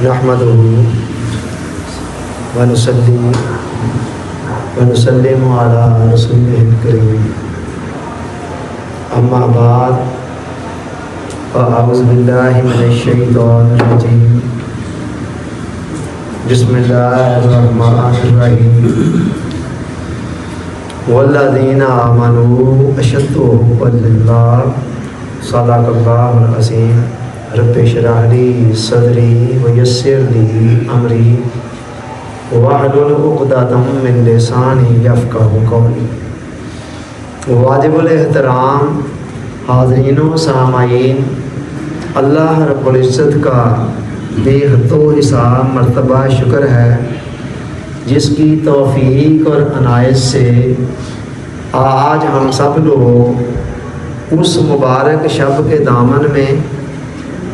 نحمده ونصلي ونسلم على رسوله الكريم أما بعد فأعوذ بالله من الشيطان الرجيم بسم الله الرحمن الرحيم والذين آمنوا أشد حبا لله صدق الله العظيم رب اشرح لي صدري ويسر لي امري واحلل عقدة من لساني يفقهوا قولي۔ واجب الاحترام حاضرین و سامعین، اللہ رب العزت کا بے حد و حساب مرتبہ شکر ہے جس کی توفیق اور عنایت سے آج ہم سب لوگ اس مبارک شب کے دامن میں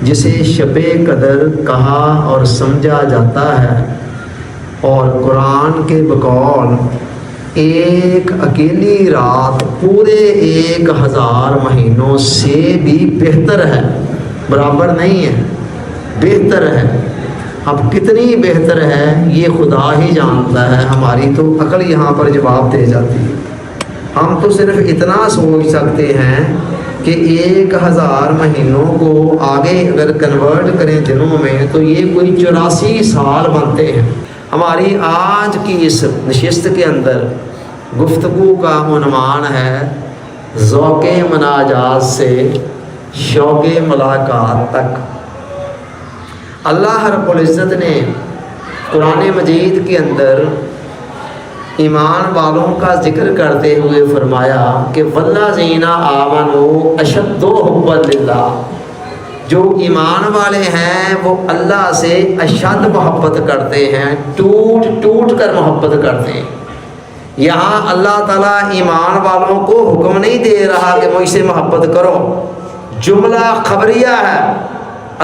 جسے شب قدر کہا اور سمجھا جاتا ہے اور قرآن کے بقول ایک اکیلی رات پورے 1000 مہینوں سے بھی بہتر ہے، برابر نہیں ہے، بہتر ہے۔ اب کتنی بہتر ہے یہ خدا ہی جانتا ہے، ہماری تو عقل یہاں پر جواب دے جاتی ہے۔ ہم تو صرف اتنا سوچ سکتے ہیں کہ 1000 مہینوں کو آگے اگر کنورٹ کریں دنوں میں تو یہ کوئی 84 سال بنتے ہیں۔ ہماری آج کی اس نشست کے اندر گفتگو کا عنوان ہے ذوق مناجات سے شوق ملاقات تک۔ اللہ رب العزت نے قرآن مجید کے اندر ایمان والوں کا ذکر کرتے ہوئے فرمایا کہ والذین آمنوا اشد حبا للہ، جو ایمان والے ہیں وہ اللہ سے اشد محبت کرتے ہیں، ٹوٹ ٹوٹ کر محبت کرتے ہیں۔ یہاں اللہ تعالیٰ ایمان والوں کو حکم نہیں دے رہا کہ مجھ سے محبت کرو، جملہ خبریہ ہے،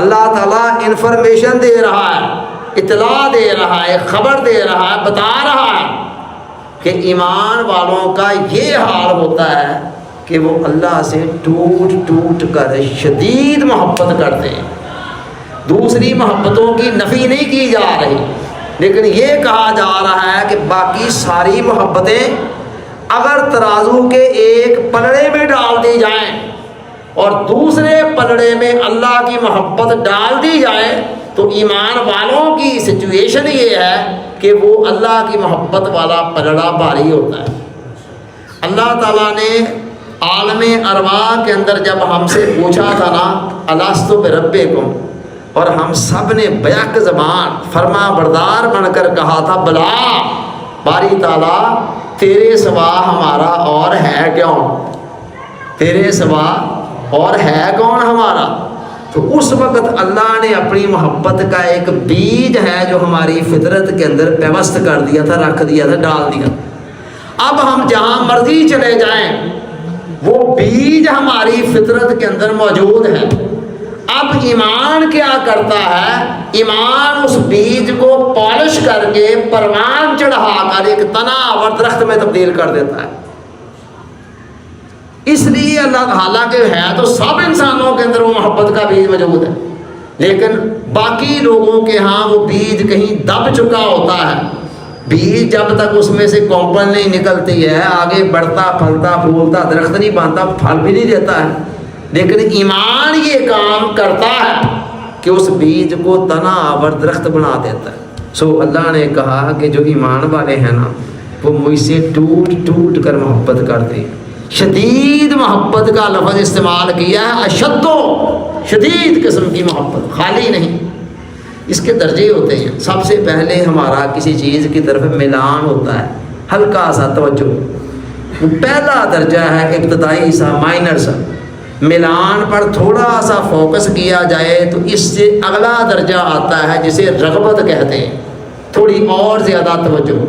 اللہ تعالیٰ انفارمیشن دے رہا ہے، اطلاع دے رہا ہے، خبر دے رہا ہے، بتا رہا ہے کہ ایمان والوں کا یہ حال ہوتا ہے کہ وہ اللہ سے ٹوٹ ٹوٹ کر شدید محبت کرتے ہیں۔ دوسری محبتوں کی نفی نہیں کی جا رہی، لیکن یہ کہا جا رہا ہے کہ باقی ساری محبتیں اگر ترازو کے ایک پلڑے میں ڈال دی جائیں اور دوسرے پلڑے میں اللہ کی محبت ڈال دی جائے تو ایمان والوں کی سچویشن یہ ہے کہ وہ اللہ کی محبت والا پلڑا بھاری ہوتا ہے۔ اللہ تعالیٰ نے عالم ارواح کے اندر جب ہم سے پوچھا تھا نا الستو بربکم، اور ہم سب نے بیک زبان فرما بردار بن کر کہا تھا بلا، باری تعالیٰ تیرے سوا ہمارا اور ہے کون، تیرے سوا اور ہے کون ہمارا۔ تو اس وقت اللہ نے اپنی محبت کا ایک بیج ہے جو ہماری فطرت کے اندر پیوست کر دیا تھا، رکھ دیا تھا، ڈال دیا۔ اب ہم جہاں مرضی چلے جائیں وہ بیج ہماری فطرت کے اندر موجود ہے۔ اب ایمان کیا کرتا ہے، ایمان اس بیج کو پالش کر کے پروان چڑھا کر ایک تنا اور درخت میں تبدیل کر دیتا ہے۔ اس لیے اللہ حالانکہ ہے تو سب انسانوں کے اندر وہ محبت کا بیج موجود ہے، لیکن باقی لوگوں کے ہاں وہ بیج کہیں دب چکا ہوتا ہے۔ بیج جب تک اس میں سے کونپل نہیں نکلتی ہے آگے بڑھتا پھلتا پھولتا درخت نہیں بنتا، پھل بھی نہیں دیتا ہے۔ لیکن ایمان یہ کام کرتا ہے کہ اس بیج کو تنا اور درخت بنا دیتا ہے۔ سو اللہ نے کہا کہ جو ایمان والے ہیں نا وہ مجھ سے ٹوٹ ٹوٹ کر محبت کرتے ہیں۔ شدید محبت کا لفظ استعمال کیا ہے، اشدو، شدید قسم کی محبت، خالی نہیں۔ اس کے درجے ہوتے ہیں، سب سے پہلے ہمارا کسی چیز کی طرف میلان ہوتا ہے، ہلکا سا توجہ، پہلا درجہ ہے ابتدائی سا، مائنر سا۔ میلان پر تھوڑا سا فوکس کیا جائے تو اس سے اگلا درجہ آتا ہے جسے رغبت کہتے ہیں، تھوڑی اور زیادہ توجہ۔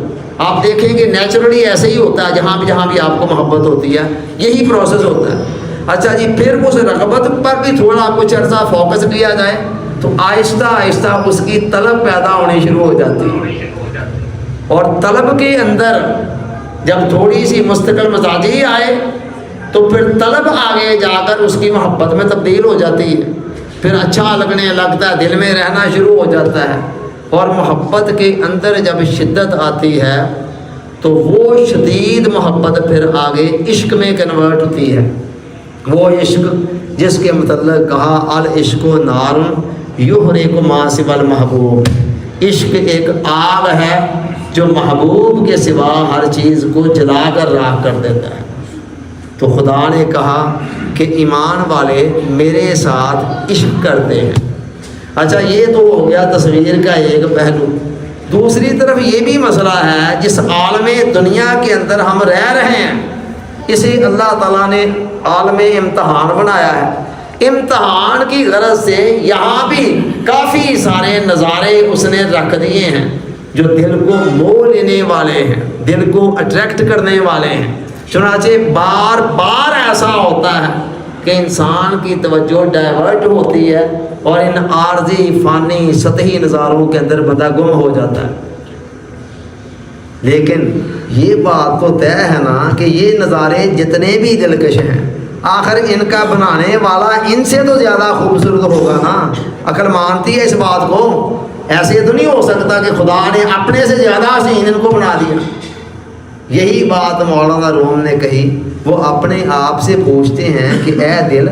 آپ دیکھیں کہ نیچرلی ایسے ہی ہوتا ہے، جہاں بھی آپ کو محبت ہوتی ہے یہی پروسیس ہوتا ہے۔ اچھا جی، پھر اس رغبت پر بھی تھوڑا کچھ عرصہ فوکس کیا جائے تو آہستہ آہستہ اس کی طلب پیدا ہونی شروع ہو جاتی ہے، اور طلب کے اندر جب تھوڑی سی مستقل مزاجی آئے تو پھر طلب آگے جا کر اس کی محبت میں تبدیل ہو جاتی ہے۔ پھر اچھا لگنے لگتا ہے، دل میں رہنا شروع ہو جاتا ہے، اور محبت کے اندر جب شدت آتی ہے تو وہ شدید محبت پھر آگے عشق میں کنورٹ ہوتی ہے۔ وہ عشق جس کے متعلق کہا العشق نار یحرق ما سوى المحبوب، عشق ایک آگ ہے جو محبوب کے سوا ہر چیز کو جلا کر راکھ کر دیتا ہے۔ تو خدا نے کہا کہ ایمان والے میرے ساتھ عشق کرتے ہیں۔ اچھا، یہ تو ہو گیا تصویر کا ایک پہلو۔ دوسری طرف یہ بھی مسئلہ ہے، جس عالم دنیا کے اندر ہم رہ رہے ہیں اسے اللہ تعالیٰ نے عالم امتحان بنایا ہے۔ امتحان کی غرض سے یہاں بھی کافی سارے نظارے اس نے رکھ دیے ہیں جو دل کو موہ لینے والے ہیں، دل کو اٹریکٹ کرنے والے ہیں۔ چنانچہ بار بار ایسا ہوتا ہے کہ انسان کی توجہ ڈائیورٹ ہوتی ہے اور ان عارضی فانی سطحی نظاروں کے اندر بندہ گم ہو جاتا ہے۔ لیکن یہ بات تو طے ہے نا کہ یہ نظارے جتنے بھی دلکش ہیں، آخر ان کا بنانے والا ان سے تو زیادہ خوبصورت ہوگا نا۔ عقل مانتی ہے اس بات کو؟ ایسے تو نہیں ہو سکتا کہ خدا نے اپنے سے زیادہ حسین ان کو بنا دیا۔ یہی بات مولانا روم نے کہی۔ وہ اپنے آپ سے پوچھتے ہیں کہ اے دل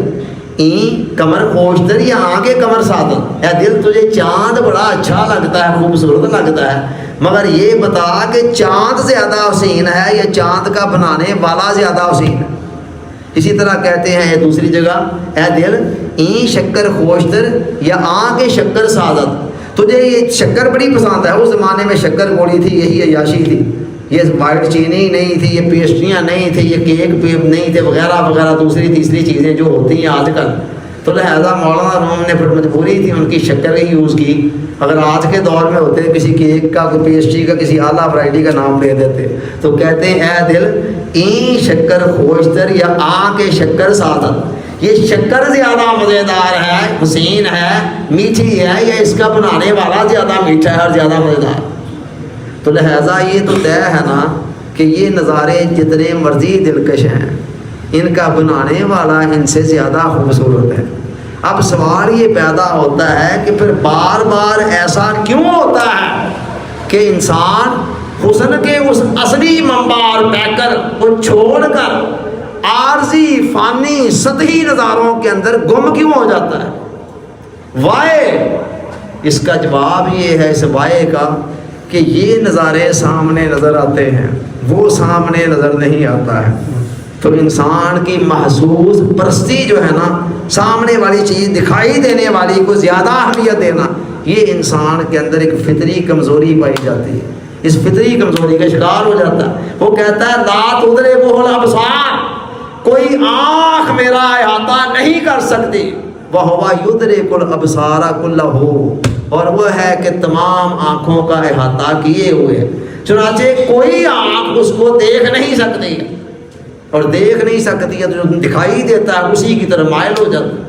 این کمر خوشتر یا آنکھ کمر سادت، اے دل تجھے چاند بڑا اچھا لگتا ہے، خوبصورت لگتا ہے، مگر یہ بتا کہ چاند زیادہ حسین ہے یا چاند کا بنانے والا زیادہ حسین ہے؟ اسی طرح کہتے ہیں دوسری جگہ، اے دل این شکر خوشتر یا آنکھ شکر سادت، تجھے یہ شکر بڑی پسند ہے۔ اس زمانے میں شکر گوڑی تھی، یہی عیاشی تھی، یہ وائٹ چینی نہیں تھی، یہ پیسٹریاں نہیں تھی، یہ کیک نہیں تھے وغیرہ وغیرہ دوسری تیسری چیزیں جو ہوتی ہیں آج کل۔ تو لہذا مولانا روم نے پھر مجبوری تھی ان کی شکر ہی یوز کی۔ اگر آج کے دور میں ہوتے کسی کیک کا، کوئی پیسٹری کا، کسی اعلیٰ ورائٹی کا نام لے دیتے تو کہتے ہیں اے دل این شکر خوشتر یا آنکھ شکر سادت، یہ شکر زیادہ مزیدار ہے، حسین ہے، میٹھی ہے، یا اس کا بنانے والا زیادہ میٹھا ہے اور زیادہ مزیدار؟ تو لہٰذا یہ تو طے ہے نا کہ یہ نظارے جتنے مرضی دلکش ہیں، ان کا بنانے والا ان سے زیادہ خوبصورت ہے۔ اب سوال یہ پیدا ہوتا ہے کہ پھر بار بار ایسا کیوں ہوتا ہے کہ انسان حسن کے اس اصلی منبع اور پیکر کو چھوڑ کر عارضی فانی سطحی نظاروں کے اندر گم کیوں ہو جاتا ہے؟ وائے؟ اس کا جواب یہ ہے اس وائے کا کہ یہ نظارے سامنے نظر آتے ہیں، وہ سامنے نظر نہیں آتا ہے۔ تو انسان کی محسوس پرستی جو ہے نا، سامنے والی چیز دکھائی دینے والی کو زیادہ اہمیت دینا، یہ انسان کے اندر ایک فطری کمزوری پائی جاتی ہے۔ اس فطری کمزوری کا شکار ہو جاتا ہے۔ وہ کہتا ہے لا تدرکہ الابصار، کوئی آنکھ میرا احاطہ نہیں کر سکتی، وہو یدرک الابصار کلہ، اور وہ ہے کہ تمام آنکھوں کا احاطہ کیے ہوئے، چنانچہ کوئی آنکھ اس کو دیکھ نہیں سکتی، اور دیکھ نہیں سکتی ہے تو جو دکھائی دیتا ہے اسی کی طرف مائل ہو جاتا ہے۔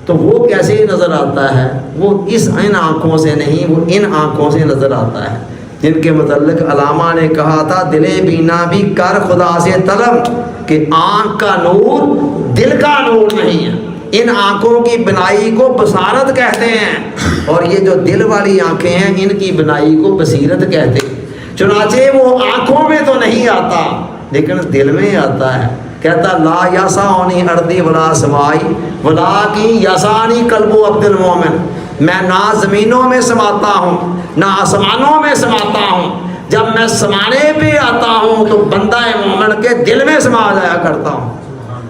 تو وہ کیسے نظر آتا ہے؟ وہ ان آنکھوں سے نہیں، وہ ان آنکھوں سے نظر آتا ہے جن کے متعلق علامہ نے کہا تھا دل بینا بھی کر خدا سے طلب، کہ آنکھ کا نور دل کا نور نہیں ہے۔ ان آنکھوں کی بنائی کو بصارت کہتے ہیں، اور یہ جو دل والی آنکھیں ہیں ان کی بنائی کو بصیرت کہتے ہیں۔ چنانچہ وہ آنکھوں میں تو نہیں آتا لیکن دل میں آتا ہے۔ کہتا لا یسعنی ارضی ولا سمائی ولکن یسعنی قلب عبد المومن، میں نہ زمینوں میں سماتا ہوں نہ آسمانوں میں سماتا ہوں، جب میں سمانے پہ آتا ہوں تو بندہ مومن کے دل میں سما جایا کرتا ہوں۔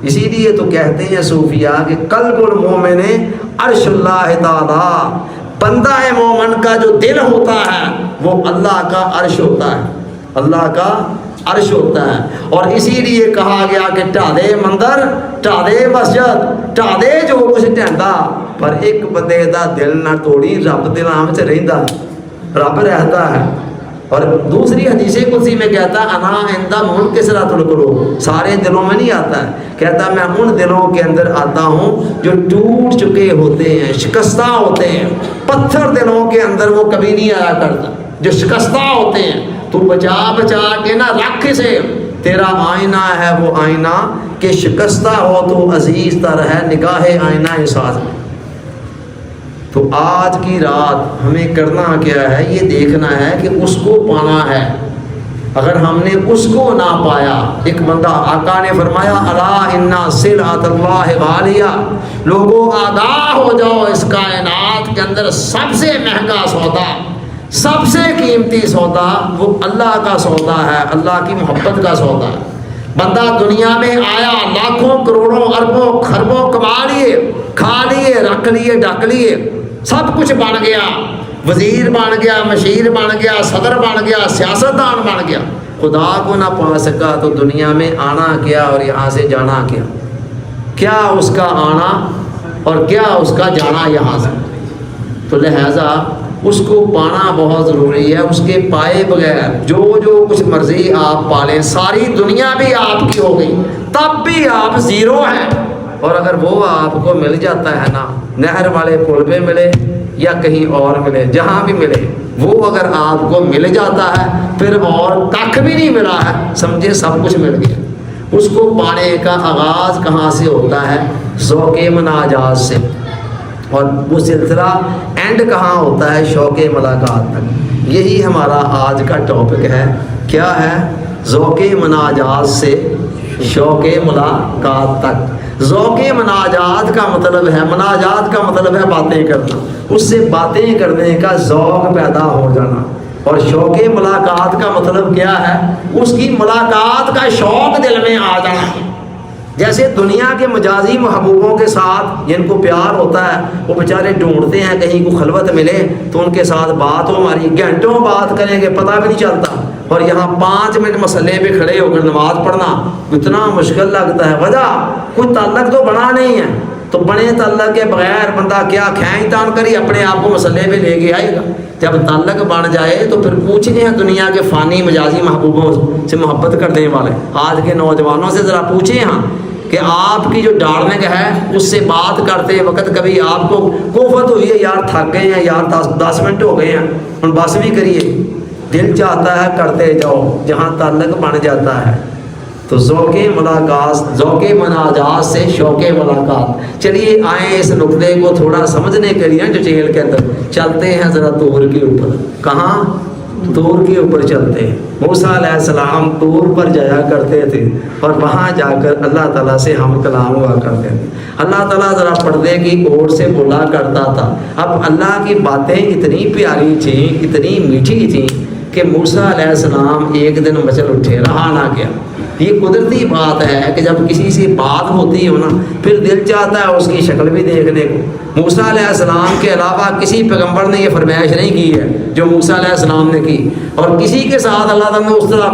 اسی لیے تو کہتے ہیں صوفیاء کہ قلب المومن عرش اللہ تعالی، بندہ مومن کا جو دل ہوتا ہے وہ اللہ کا عرش ہوتا ہے، اللہ کا عرش ہوتا ہے۔ اور اسی لیے کہا گیا کہ ٹھادے مندر ٹھادے مسجد ٹھادے جو کچھ ٹھنڈا، پر ایک بندے دا دل نہ توڑی، رب دلاں وچ رہندا، رب رہتا ہے۔ اور دوسری حدیث قدسی میں کہتا ہے انا عند منکسرۃ القلوب، سارے دلوں میں نہیں آتا ہے، کہتا میں ان دلوں کے اندر آتا ہوں جو ٹوٹ چکے ہوتے ہیں، شکستہ ہوتے ہیں۔ پتھر دلوں کے اندر وہ کبھی نہیں آیا کرتا، جو شکستہ ہوتے ہیں۔ تو بچا بچا کے نہ رکھ سے، تیرا آئینہ ہے وہ آئینہ کہ شکستہ ہو تو عزیز تر ہے نگاہ آئینہ ساز میں۔ تو آج کی رات ہمیں کرنا کیا ہے؟ یہ دیکھنا ہے کہ اس کو پانا ہے۔ اگر ہم نے اس کو نہ پایا، ایک بندہ آقا نے فرمایا الا ان سلعۃ اللہ غالیہ، لوگوں آگاہ ہو جاؤ، اس کائنات کے اندر سب سے مہنگا سودا، سب سے قیمتی سودا وہ اللہ کا سودا ہے، اللہ کی محبت کا سودا ہے۔ بندہ دنیا میں آیا، لاکھوں کروڑوں اربوں خربوں کما لیے، کھا لیے، رکھ لیے، ڈھک لیے، سب کچھ بن گیا، وزیر بن گیا، مشیر بن گیا، صدر بن گیا، سیاستدان بن گیا، خدا کو نہ پا سکا تو دنیا میں آنا کیا اور یہاں سے جانا کیا؟ کیا اس کا آنا اور کیا اس کا جانا یہاں سے؟ تو لہٰذا اس کو پانا بہت ضروری ہے۔ اس کے پائے بغیر جو کچھ مرضی آپ پالیں، ساری دنیا بھی آپ کی ہو گئی، تب بھی آپ زیرو ہیں۔ اور اگر وہ آپ کو مل جاتا ہے نا، نہر والے پل پہ ملے یا کہیں اور ملے، جہاں بھی ملے، وہ اگر آپ کو مل جاتا ہے پھر اور کھ بھی نہیں ملا ہے، سمجھے سب کچھ مل گیا۔ اس کو پانے کا آغاز کہاں سے ہوتا ہے؟ ذوق مناجات سے، اور وہ سلسلہ اینڈ کہاں ہوتا ہے؟ شوق ملاقات تک۔ یہی ہمارا آج کا ٹاپک ہے۔ کیا ہے؟ ذوق مناجات سے شوق ملاقات تک۔ ذوق مناجات کا مطلب ہے، مناجات کا مطلب ہے باتیں کرنا، اس سے باتیں کرنے کا ذوق پیدا ہو جانا۔ اور شوق ملاقات کا مطلب کیا ہے؟ اس کی ملاقات کا شوق دل میں آ جانا۔ جیسے دنیا کے مجازی محبوبوں کے ساتھ جن کو پیار ہوتا ہے، وہ بیچارے ڈھونڈتے ہیں کہیں کو خلوت ملے تو ان کے ساتھ بات ہو، ہماری گھنٹوں بات کریں گے پتہ بھی نہیں چلتا، اور یہاں 5 منٹ مسئلے پہ کھڑے ہو کر نماز پڑھنا اتنا مشکل لگتا ہے۔ وجہ کوئی تعلق تو بنا نہیں ہے، تو بنے تعلق کے بغیر بندہ کیا کھینچ تان کری اپنے آپ کو مسئلے پہ لے کے آئے گا؟ جب تعلق بن جائے تو پھر پوچھنے ہیں دنیا کے فانی مجازی محبوبوں سے محبت کرنے والے آج کے نوجوانوں سے ذرا پوچھیں ہاں کہ آپ کی جو ڈارلنگ ہے اس سے بات کرتے وقت کبھی آپ کو کوفت ہوئی ہے یار تھک گئے ہیں یار 10 منٹ ہو گئے ہیں ہم بس بھی کریے؟ دل چاہتا ہے کرتے جاؤ، جہاں تعلق بن جاتا ہے تو ذوق ملاقات، ذوق مناجات سے شوق ملاقات۔ چلیے آئیں اس نقطے کو تھوڑا سمجھنے کے لیے ڈیٹیل کے اندر چلتے ہیں ذرا طور کے اوپر۔ کہاں؟ طور کے اوپر چلتے ہیں۔ موسیٰ علیہ السلام طور پر جایا کرتے تھے اور وہاں جا کر اللہ تعالیٰ سے ہم کلام ہوا کرتے تھے۔ اللہ تعالیٰ ذرا پردے کی اوٹ سے بولا کرتا تھا۔ اب اللہ کی باتیں اتنی پیاری تھیں، اتنی میٹھی تھیں کہ موسیٰ علیہ السلام ایک دن مچل اٹھے، رہا نہ گیا۔ یہ قدرتی بات ہے کہ جب کسی سے بات ہوتی ہو نا پھر دل چاہتا ہے اس کی شکل بھی دیکھنے کو۔ موسیٰ علیہ السلام کے علاوہ کسی پیغمبر نے یہ فرمائش نہیں کی ہے جو موسیٰ علیہ السلام نے کی، اور کسی کے ساتھ اللہ تعالیٰ نے اس طرح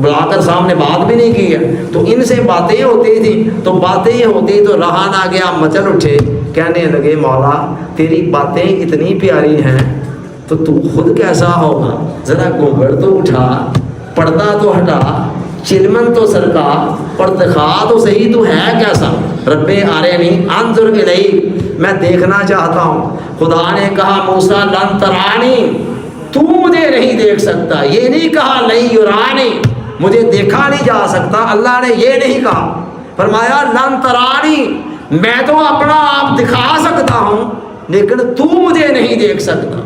بلا کر سامنے بات بھی نہیں کی ہے۔ تو ان سے باتیں ہوتی تھیں، تو باتیں ہوتی تو رہا نہ گیا، مچل اٹھے، کہنے لگے مولا تیری باتیں اتنی پیاری ہیں تو تو خود کیسا ہوگا؟ ذرا گھونگھٹ تو اٹھا، پردہ تو ہٹا، چلمن تو سرکا، اور دکھا تو صحیح تو ہے کیسا؟ رب ارنی انظر الیک، میں دیکھنا چاہتا ہوں۔ خدا نے کہا موسیٰ لن ترانی، تو مجھے نہیں دیکھ سکتا، یہ نہیں کہا لن یرانی، مجھے دیکھا نہیں جا سکتا، اللہ نے یہ نہیں کہا، فرمایا لن ترانی، میں تو اپنا آپ دکھا سکتا ہوں لیکن تو مجھے نہیں دیکھ سکتا۔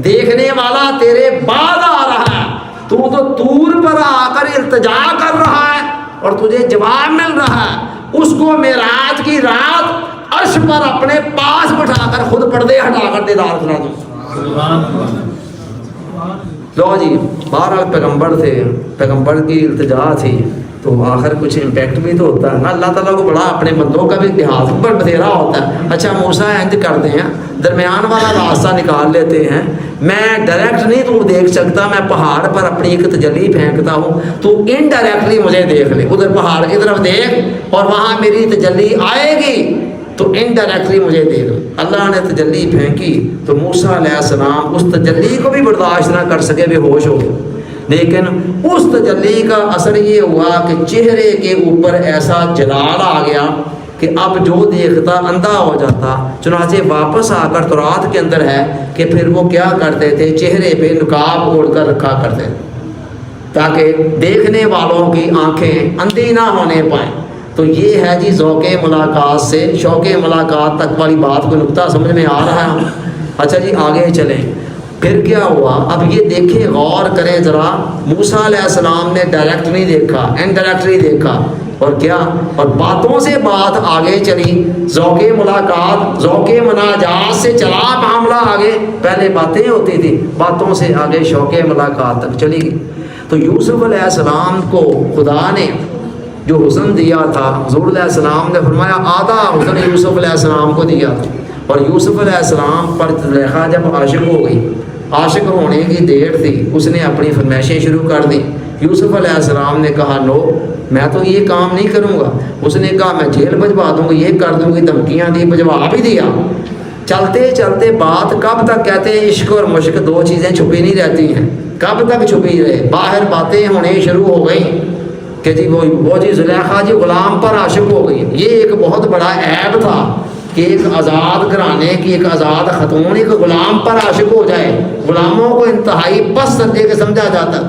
دیکھنے والا تیرے بعد آ رہا ہے، تو طور پر آ کر التجا کر رہا ہے اور تجھے جواب مل رہا ہے۔ اس کو معراج کی رات عرش پر اپنے پاس بٹھا کر خود پردے ہٹا کر دیدار کرا دو۔ لو جی، بہرحال پیغمبر تھے، پیغمبر کی التجا تھی تو آخر کچھ امپیکٹ بھی تو ہوتا ہے نا، اللہ تعالیٰ کو بڑا اپنے بندوں کا بھی لحاظ پر بتھیرا ہوتا ہے۔ اچھا موسیٰ انج کرتے ہیں، درمیان والا راستہ نکال لیتے ہیں، میں ڈائریکٹ نہیں تو دیکھ سکتا، میں پہاڑ پر اپنی ایک تجلی پھینکتا ہوں، تو انڈائریکٹلی مجھے دیکھ لے، ادھر پہاڑ کی طرف دیکھ اور وہاں میری تجلی آئے گی تو انڈائریکٹلی مجھے دیکھ۔ اللہ نے تجلی پھینکی تو موسیٰ علیہ السلام اس تجلی کو بھی برداشت نہ کر سکے، بے ہوش ہو گئے۔ لیکن اس تجلی کا اثر یہ ہوا کہ چہرے کے اوپر ایسا جلال آ گیا کہ اب جو دیکھتا اندھا ہو جاتا۔ چنانچہ واپس آ کر تورات کے اندر ہے کہ پھر وہ کیا کرتے تھے، چہرے پہ نقاب اوڑھ کر رکھا کرتے تھے تاکہ دیکھنے والوں کی آنکھیں اندھی نہ ہونے پائیں۔ تو یہ ہے جی ذوق ملاقات سے شوق ملاقات تک والی بات کو نقطہ سمجھ میں آ رہا ہے؟ اچھا جی آگے چلیں، پھر کیا ہوا؟ اب یہ دیکھیں، غور کریں ذرا، موسیٰ علیہ السلام نے ڈائریکٹ نہیں دیکھا، انڈائریکٹلی دیکھا، اور کیا، اور باتوں سے بات آگے چلی، ذوق ملاقات ذوق مناجات سے چلا معاملہ آگے، پہلے باتیں ہوتی تھی، باتوں سے آگے شوق ملاقات تک چلی گئی۔ تو یوسف علیہ السلام کو خدا نے جو حسن دیا تھا، حضور علیہ السلام نے فرمایا آدھا حسن یوسف علیہ السلام کو دیا تھا، اور یوسف علیہ السلام پر زلیخا جب عاشق ہو گئی، عاشق ہونے کی دیر تھی، اس نے اپنی فرمائشیں شروع کر دی۔ یوسف علیہ السلام نے کہا نو، میں تو یہ کام نہیں کروں گا۔ اس نے کہا میں جیل بھجوا دوں گا، یہ کر دوں گی، دھمکیاں دی، بھجوا بھی دیا۔ چلتے چلتے بات کب تک، کہتے ہیں عشق اور مشق دو چیزیں چھپی نہیں رہتی ہیں، کب تک چھپی رہے؟ باہر باتیں ہونے شروع ہو گئیں کہ جی وہ جی زلیخا جی غلام پر عاشق ہو گئی۔ یہ ایک بہت بڑا عیب تھا کہ ایک آزاد گھرانے کی ایک آزاد خاتون ایک غلام پر عاشق ہو جائے، غلاموں کو انتہائی پست درجے کے سمجھا جاتا۔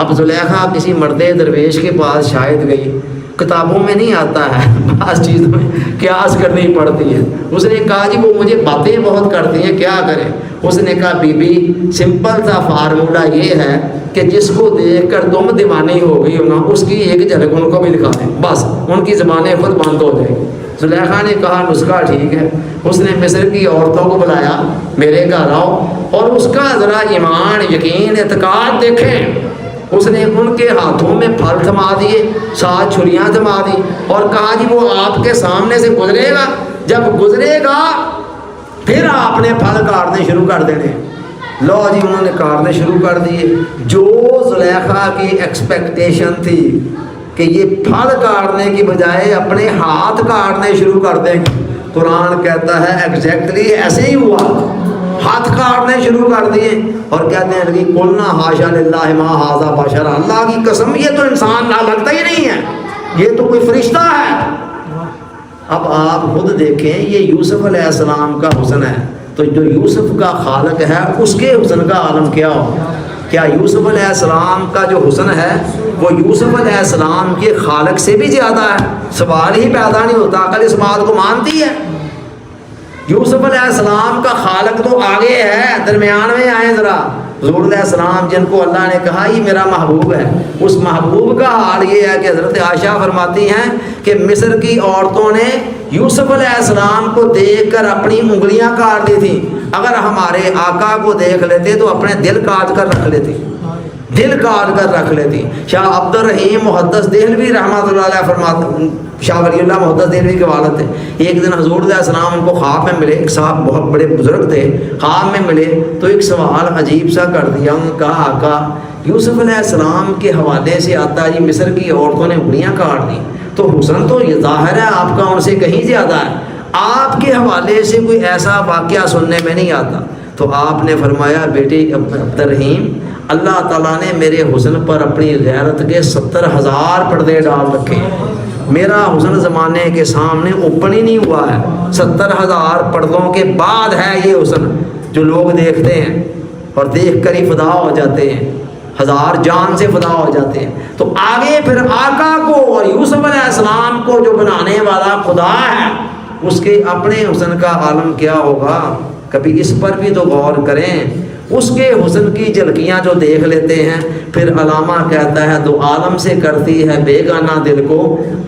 اب زلیخا کسی مرد درویش کے پاس شاید گئی، کتابوں میں نہیں آتا ہے، بعض چیزوں میں قیاس کرنی پڑتی ہے۔ اس نے کہا جی وہ مجھے باتیں بہت کرتی ہیں، کیا کریں؟ اس نے کہا بی بی سمپل سا فارمولہ یہ ہے کہ جس کو دیکھ کر تم دیوانی ہو گئی ہو نا، اس کی ایک جھلک ان کو بھی دکھا دیں، بس ان کی زبانیں خود بند ہو جائیں گی۔ زلیخا نے کہا نسخہ ٹھیک ہے۔ اس نے مصر کی عورتوں کو بلایا، میرے گھر آؤ، اور اس کا ذرا ایمان یقین اعتقاد دیکھیں۔ اس نے ان کے ہاتھوں میں پھل تھما دیے، 7 چھریاں تھما دی، اور کہا جی وہ آپ کے سامنے سے گزرے گا، جب گزرے گا پھر آپ نے پھل کاٹنے شروع کر دینے۔ لو جی انہوں نے کاٹنے شروع کر دیے۔ جو زلیخا کی ایکسپیکٹیشن تھی کہ یہ پھل کاٹنے کی بجائے اپنے ہاتھ کاٹنے شروع کر دیں گے، قرآن کہتا ہے ایگزیکٹلی ایسے ہی ہوا، ہاتھ کاٹنے شروع کر دیے، اور کہتے ہیں کہ قلنا حاشا للہ ما ھذا بشر، اللہ کی قسم یہ تو انسان نہ لگتا ہی نہیں ہے، یہ تو کوئی فرشتہ ہے۔ اب آپ خود دیکھیں یہ یوسف علیہ السلام کا حسن ہے، تو جو یوسف کا خالق ہے اس کے حسن کا عالم کیا ہو؟ کیا یوسف علیہ السلام کا جو حسن ہے وہ یوسف علیہ السلام کے خالق سے بھی زیادہ ہے؟ سوال ہی پیدا نہیں ہوتا، عقل اس بات کو مانتی ہے؟ یوسف علیہ السلام کا خالق تو آگے ہے، درمیان میں آئے ذرا۔ حضور علیہ السلام جن کو اللہ نے کہا یہ میرا محبوب ہے، اس محبوب کا حال یہ ہے کہ حضرت عائشہ فرماتی ہیں کہ مصر کی عورتوں نے یوسف علیہ السلام کو دیکھ کر اپنی انگلیاں کاٹ دی تھیں، اگر ہمارے آقا کو دیکھ لیتے تو اپنے دل کاٹ کر رکھ لیتے، دل کاٹ کر رکھ لیتی۔ شاہ عبد الرحیم محدث دہلوی رحمۃ اللہ علیہ فرماتے، شاہ ولی اللہ محدث دہلوی کے والد تھے، ایک دن حضور علیہ السلام ان کو خواب میں ملے، ایک صاحب بہت بڑے بزرگ تھے، خواب میں ملے تو ایک سوال عجیب سا کر دیا، انہوں نے کہا آقا یوسف علیہ السلام کے حوالے سے آتا ہے جی مصر کی عورتوں نے انگلیاں کاٹ دی، تو حسن تو یہ ظاہر ہے آپ کا ان سے کہیں زیادہ ہے، آپ کے حوالے سے کوئی ایسا واقعہ سننے میں نہیں آتا۔ تو آپ نے فرمایا بیٹی عبد الرحیم، اللہ تعالیٰ نے میرے حسن پر اپنی غیرت کے 70,000 پردے ڈال رکھے، میرا حسن زمانے کے سامنے اوپن ہی نہیں ہوا ہے، 70,000 پردوں کے بعد ہے یہ حسن جو لوگ دیکھتے ہیں اور دیکھ کر ہی فدا ہو جاتے ہیں، 1000 جان سے فدا ہو جاتے ہیں۔ تو آگے پھر آقا کو اور یوسف علیہ السلام کو جو بنانے والا خدا ہے اس کے اپنے حسن کا عالم کیا ہوگا؟ کبھی اس پر بھی تو غور کریں۔ اس کے حسن کی جھلکیاں جو دیکھ لیتے ہیں، پھر علامہ کہتا ہے دو عالم سے کرتی ہے بیگانہ دل کو،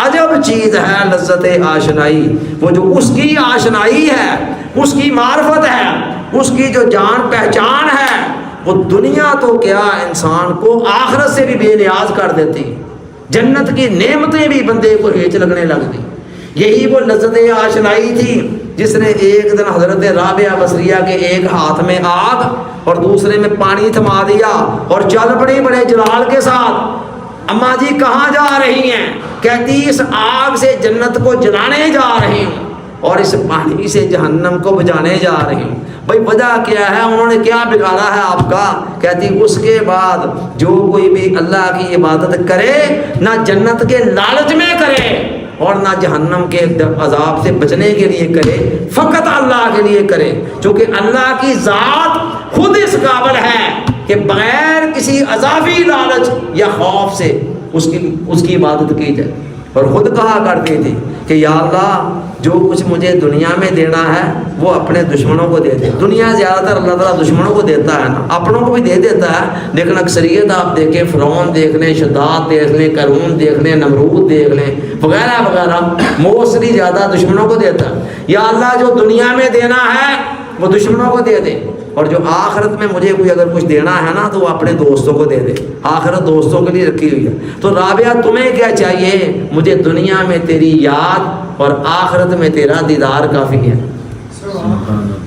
عجب چیز ہے لذت آشنائی۔ وہ جو اس کی آشنائی ہے، اس کی معرفت ہے، اس کی جو جان پہچان ہے، وہ دنیا تو کیا انسان کو آخرت سے بھی بے نیاز کر دیتی، جنت کی نعمتیں بھی بندے کو ہیچ لگنے لگتی۔ یہی وہ لذت آشنائی تھی جس نے ایک دن حضرت رابعہ بصریہ کے ایک ہاتھ میں آگ اور دوسرے میں پانی تھما دیا اور چل پڑی بڑے جلال کے ساتھ۔ اماں جی کہاں جا رہی ہیں؟ کہتی اس آگ سے جنت کو جلانے جا رہی ہوں اور اس پانی سے جہنم کو بجانے جا رہی ہوں۔ بھائی وجہ کیا ہے؟ انہوں نے کیا بگاڑا ہے آپ کا؟ کہتی اس کے بعد جو کوئی بھی اللہ کی عبادت کرے نہ جنت کے لالچ میں کرے اور نہ جہنم کے عذاب سے بچنے کے لیے کرے، فقط اللہ کے لیے کرے، چونکہ اللہ کی ذات خود اس قابل ہے کہ بغیر کسی اضافی لالچ یا خوف سے اس کی عبادت کی جائے۔ اور خود کہا کرتی تھی کہ یا اللہ جو کچھ مجھے دنیا میں دینا ہے وہ اپنے دشمنوں کو دے دے. دنیا زیادہ تر اللہ تعالیٰ دشمنوں کو دیتا ہے نا, اپنوں کو بھی دے دیتا ہے, لیکن اکثریت آپ دیکھیں فرعون دیکھ لیں, شداد دیکھ لیں, قارون دیکھ لیں, نمرود دیکھ لیں وغیرہ وغیرہ, موسٹلی زیادہ دشمنوں کو دیتا ہے. یا اللہ جو دنیا میں دینا ہے وہ دشمنوں کو دے دے, اور جو آخرت میں مجھے کوئی اگر کچھ دینا ہے نا تو وہ اپنے دوستوں کو دے دے. آخرت دوستوں کے لیے رکھی ہوئی ہے. تو رابعہ تمہیں کیا چاہیے؟ مجھے دنیا میں تیری یاد اور آخرت میں تیرا دیدار کافی ہے.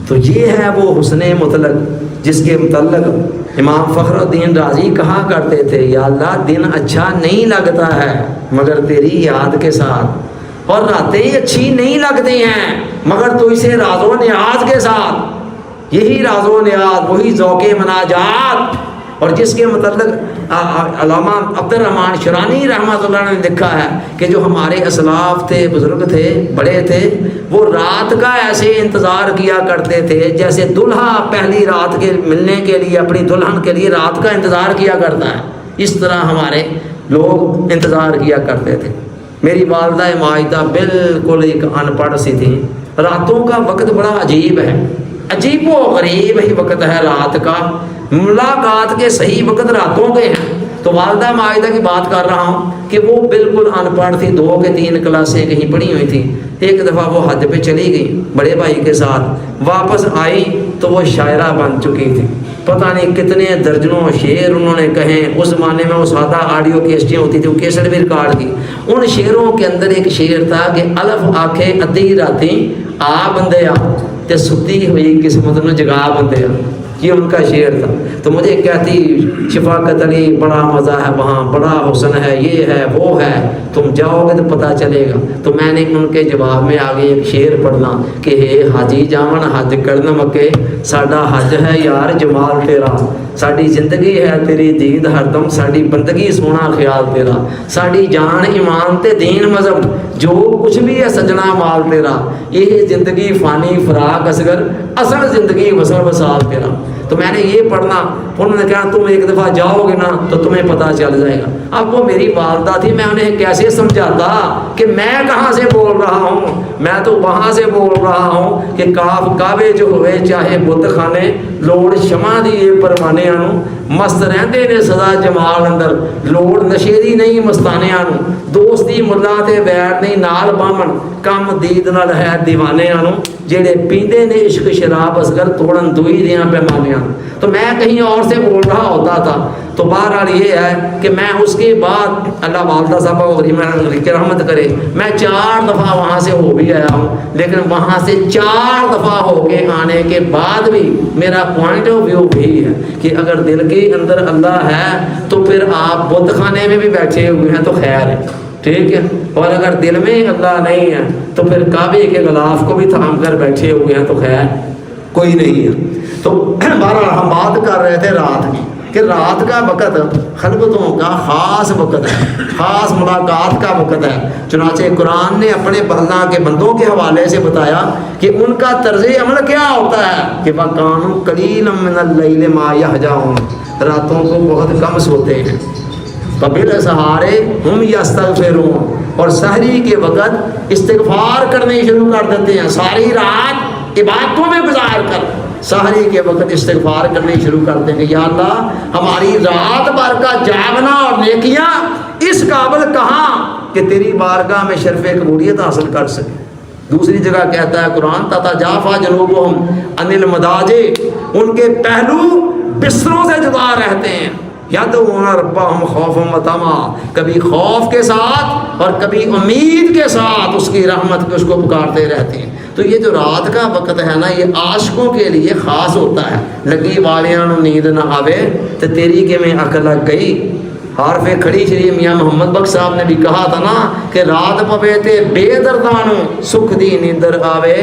تو یہ ہے وہ حسن مطلق جس کے متعلق امام فخر الدین رازی کہا کرتے تھے یا اللہ دن اچھا نہیں لگتا ہے مگر تیری یاد کے ساتھ, اور راتیں اچھی نہیں لگتی ہیں مگر تو اسے راز و نیاز کے ساتھ. یہی راز و نیاز, وہی ذوق مناجات, اور جس کے متعلق علامہ عبد الرحمن شرانی رحمۃ اللہ نے لکھا ہے کہ جو ہمارے اسلاف تھے, بزرگ تھے, بڑے تھے, وہ رات کا ایسے انتظار کیا کرتے تھے جیسے دلہا پہلی رات کے ملنے کے لیے اپنی دلہن کے لیے رات کا انتظار کیا کرتا ہے. اس طرح ہمارے لوگ انتظار کیا کرتے تھے. میری والدہ ماجدہ بالکل ایک ان پڑھ سی تھی. راتوں کا وقت بڑا عجیب ہے, عجیب و غریب ہی وقت ہے رات کا. ملاقات کے صحیح وقت راتوں کے ہیں. تو والدہ ماجدہ کی بات کر رہا ہوں کہ وہ بالکل ان پڑھ تھی, 2 کے 3 کلاسیں کہیں پڑھی ہوئی تھی. ایک دفعہ وہ حج پہ چلی گئی بڑے بھائی کے ساتھ, واپس آئی تو وہ شاعرہ بن چکی تھی. پتہ نہیں کتنے درجنوں شعر انہوں نے کہے. اس زمانے میں وہ سادہ آڈیو کیسٹیں ہوتی تھی, وہ کیسٹ بھی ریکارڈ کی. ان شعروں کے اندر ایک شعر تھا کہ الف آکھے ادھی راتی آ بندیا تے ستی ہوئی قسمت نو جگا بندیا. یہ ان کا شعر تھا. تو مجھے کہتی شفاقت علی بڑا مزہ ہے وہاں, بڑا حسن ہے, یہ ہے وہ ہے, تم جاؤ گے تو پتہ چلے گا. تو میں نے ان کے جواب میں آگے ایک شعر پڑھنا کہ ہے حاجی جاون حج کرن مکے, ساڈا حج ہے یار جمال تیرا, ساڈی زندگی ہے تیری دید ہر دم, ساڈی بندگی سونا خیال تیرا, ساڈی جان ایمان تے دین مذہب, جو کچھ بھی ہے سجنا مال تیرا, یہ زندگی فانی فراق اصغر, اصل زندگی وصل وصال تیرا. تو میں نے یہ پڑھنا, انہوں نے کہا تم ایک دفعہ جاؤ گے نا تو تمہیں پتہ چل جائے گا. اب وہ میری والدہ تھی, میں انہیں کیسے سمجھاتا کہ میں کہاں سے بول رہا ہوں, میں تو وہاں سے بول رہا ہوں کہ کاف کعبے جو ہوئے چاہے بت خانے, لوڑ شمع دیے پروانیاں نو, مست رہندے نے سدا جمال اندر, لوڑ نشے دی نہیں مستانیاں نو, دوستی ملا تے ویر نہیں نال بامن, کم دید نال ہے دیوانیاں نو, جڑے پیندے نے عشق شراب اصغر توڑن دوئی دیاں پیمانیاں. تو میں کہیں اور سے بول رہا ہوتا تھا. تو بہرحال یہ ہے کہ میں اس کے بعد اللہ والدہ صاحبہ کو رحمت کرے, میں 4 دفعہ وہاں سے ہو بھی آیا ہوں, لیکن وہاں سے 4 دفعہ ہو کے آنے کے بعد بھی میرا پوائنٹ آف ویو بھی ہے کہ اگر دل کے اندر اللہ ہے تو پھر آپ بت خانے میں بھی بیٹھے ہوئے ہیں تو خیر ہے, ٹھیک ہے, اور اگر دل میں اللہ نہیں ہے تو پھر کعبے کے غلاف کو بھی تھام کر بیٹھے ہوئے ہیں تو خیر کوئی نہیں ہے. تو بہرحال ہم بات کر رہے تھے رات کی کہ رات کا وقت خلوتوں کا خاص وقت ہے, خاص ملاقات کا وقت ہے. چنانچہ قرآن نے اپنے اللہ کے بندوں کے حوالے سے بتایا کہ ان کا طرز عمل کیا ہوتا ہے کہ وَكَانُوا قَلِيلًا مِّنَ اللَّيْلِ مَا يَهْجَعُونَ, راتوں کو بہت کم سوتے ہیں. وَبِالْأَسْحَارِ هُمْ يَسْتَغْفِرُونَ, اور سحری کے وقت استغفار کرنے شروع کر دیتے ہیں. ساری رات عبادتوں میں گزار کر سحری کے وقت استغفار کرنے شروع کرتے ہیں کہ یا اللہ ہماری رات بھر کا جاگنا اور نیکیاں اس قابل کہاں کہ تیری بارگاہ میں شرف قبولیت حاصل کر سکے. دوسری جگہ کہتا ہے قرآن تتجافا جنوبہم عن المضاجع, ان کے پہلو بستروں سے جدا رہتے ہیں. یدعون ربہم خوفا وطمعا, کبھی خوف کے ساتھ اور کبھی امید کے ساتھ اس کی رحمت کو اس کو پکارتے رہتے ہیں. تو یہ جو رات کا وقت ہے نا یہ عاشقوں کے لیے خاص ہوتا ہے. لگی والیاں نو نیند نہ آوے تو تیری کے میں عقل لگ گئی. حرف کھڑی شری میاں محمد بخش صاحب نے بھی کہا تھا نا کہ رات پوے تے بے دردانو سکھ دی نیندر آوے,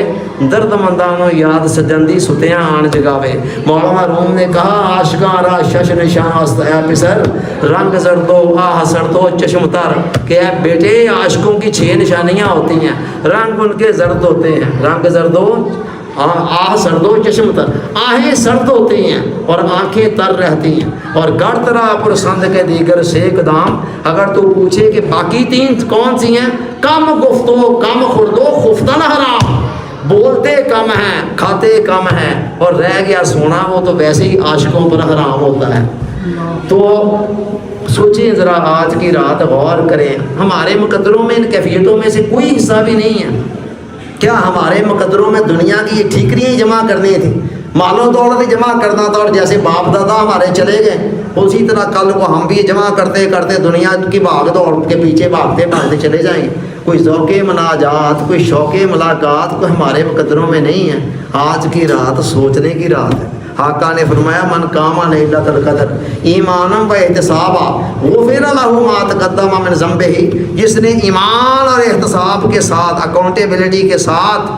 درد مندانو یاد سجن دی ستیاں آن جگاوے. مولانا روم نے کہا عاشقاں را شش نشان استیا پسر, رنگ زردو آہ سردو چشم تر, کہ اے بیٹے عاشقوں کی 6 نشانیاں ہوتی ہیں, رنگ ان کے زرد ہوتے ہیں, رنگ زردو آہ سرد و چشم تر، آہیں سرد ہوتی ہیں اور آنکھیں تر رہتی ہیں، اور گر ترا پرسند کے دیگر سیک دام۔ اگر تو پوچھے کہ باقی تین کون سی ہیں، کم گفتو کم خوردو خفتن حرام، بولتے کم ہیں کھاتے کم ہیں اور رہ گیا سونا، وہ تو ویسے ہی عاشقوں پر حرام ہوتا ہے۔ تو سوچیں ذرا، آج کی رات غور کریں، ہمارے مقدروں میں ان کیفیتوں میں سے کوئی حصہ بھی نہیں ہے۔ کیا ہمارے مقدروں میں دنیا کی یہ ٹھیکریاں ہی جمع کرنی تھی، مال و دولت ہی جمع کرنا تھا، اور جیسے باپ دادا ہمارے چلے گئے اسی طرح کل کو ہم بھی جمع کرتے کرتے دنیا کی بھاگ دوڑ کے پیچھے بھاگتے بھاگتے چلے جائیں گے۔ کوئی ذوق مناجات، کوئی شوق ملاقات کوئی ہمارے مقدروں میں نہیں ہے۔ آج کی رات سوچنے کی رات ہے۔ آقا نے فرمایا من قام لیلۃ القدر ایمانا و احتسابا غفر لہ ما تقدم من ذنبہ، جس نے ایمان اور احتساب کے ساتھ، اکاؤنٹیبلٹی کے ساتھ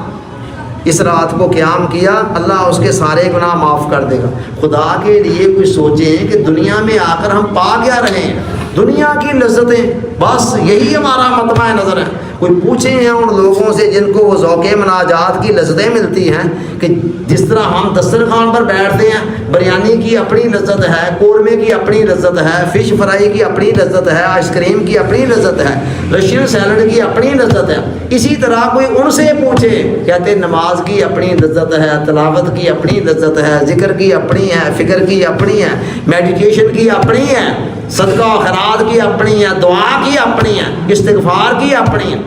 اس رات کو قیام کیا، اللہ اس کے سارے گناہ معاف کر دے گا۔ خدا کے لیے کوئی سوچیں کہ دنیا میں آ کر ہم پا کیا رہے ہیں، دنیا کی لذتیں، بس یہی ہمارا مطمع نظر ہے۔ کوئی پوچھے ہیں ان لوگوں سے جن کو وہ ذوق مناجات کی لذتیں ملتی ہیں کہ جس طرح ہم دسترخوان پر بیٹھتے ہیں، بریانی کی اپنی لذت ہے، قورمے کی اپنی لذت ہے، فش فرائی کی اپنی لذت ہے، آئس کریم کی اپنی لذت ہے، رشین سیلڈ کی اپنی لذت ہے، اسی طرح کوئی ان سے پوچھے، کہتے نماز کی اپنی لذت ہے، تلاوت کی اپنی لذت ہے، ذکر کی اپنی ہے، فکر کی اپنی ہے، میڈیٹیشن کی اپنی ہے، صدقہ و خیرات کی اپنی ہے، دعا کی اپنی ہے، استغفار کی اپنی ہے۔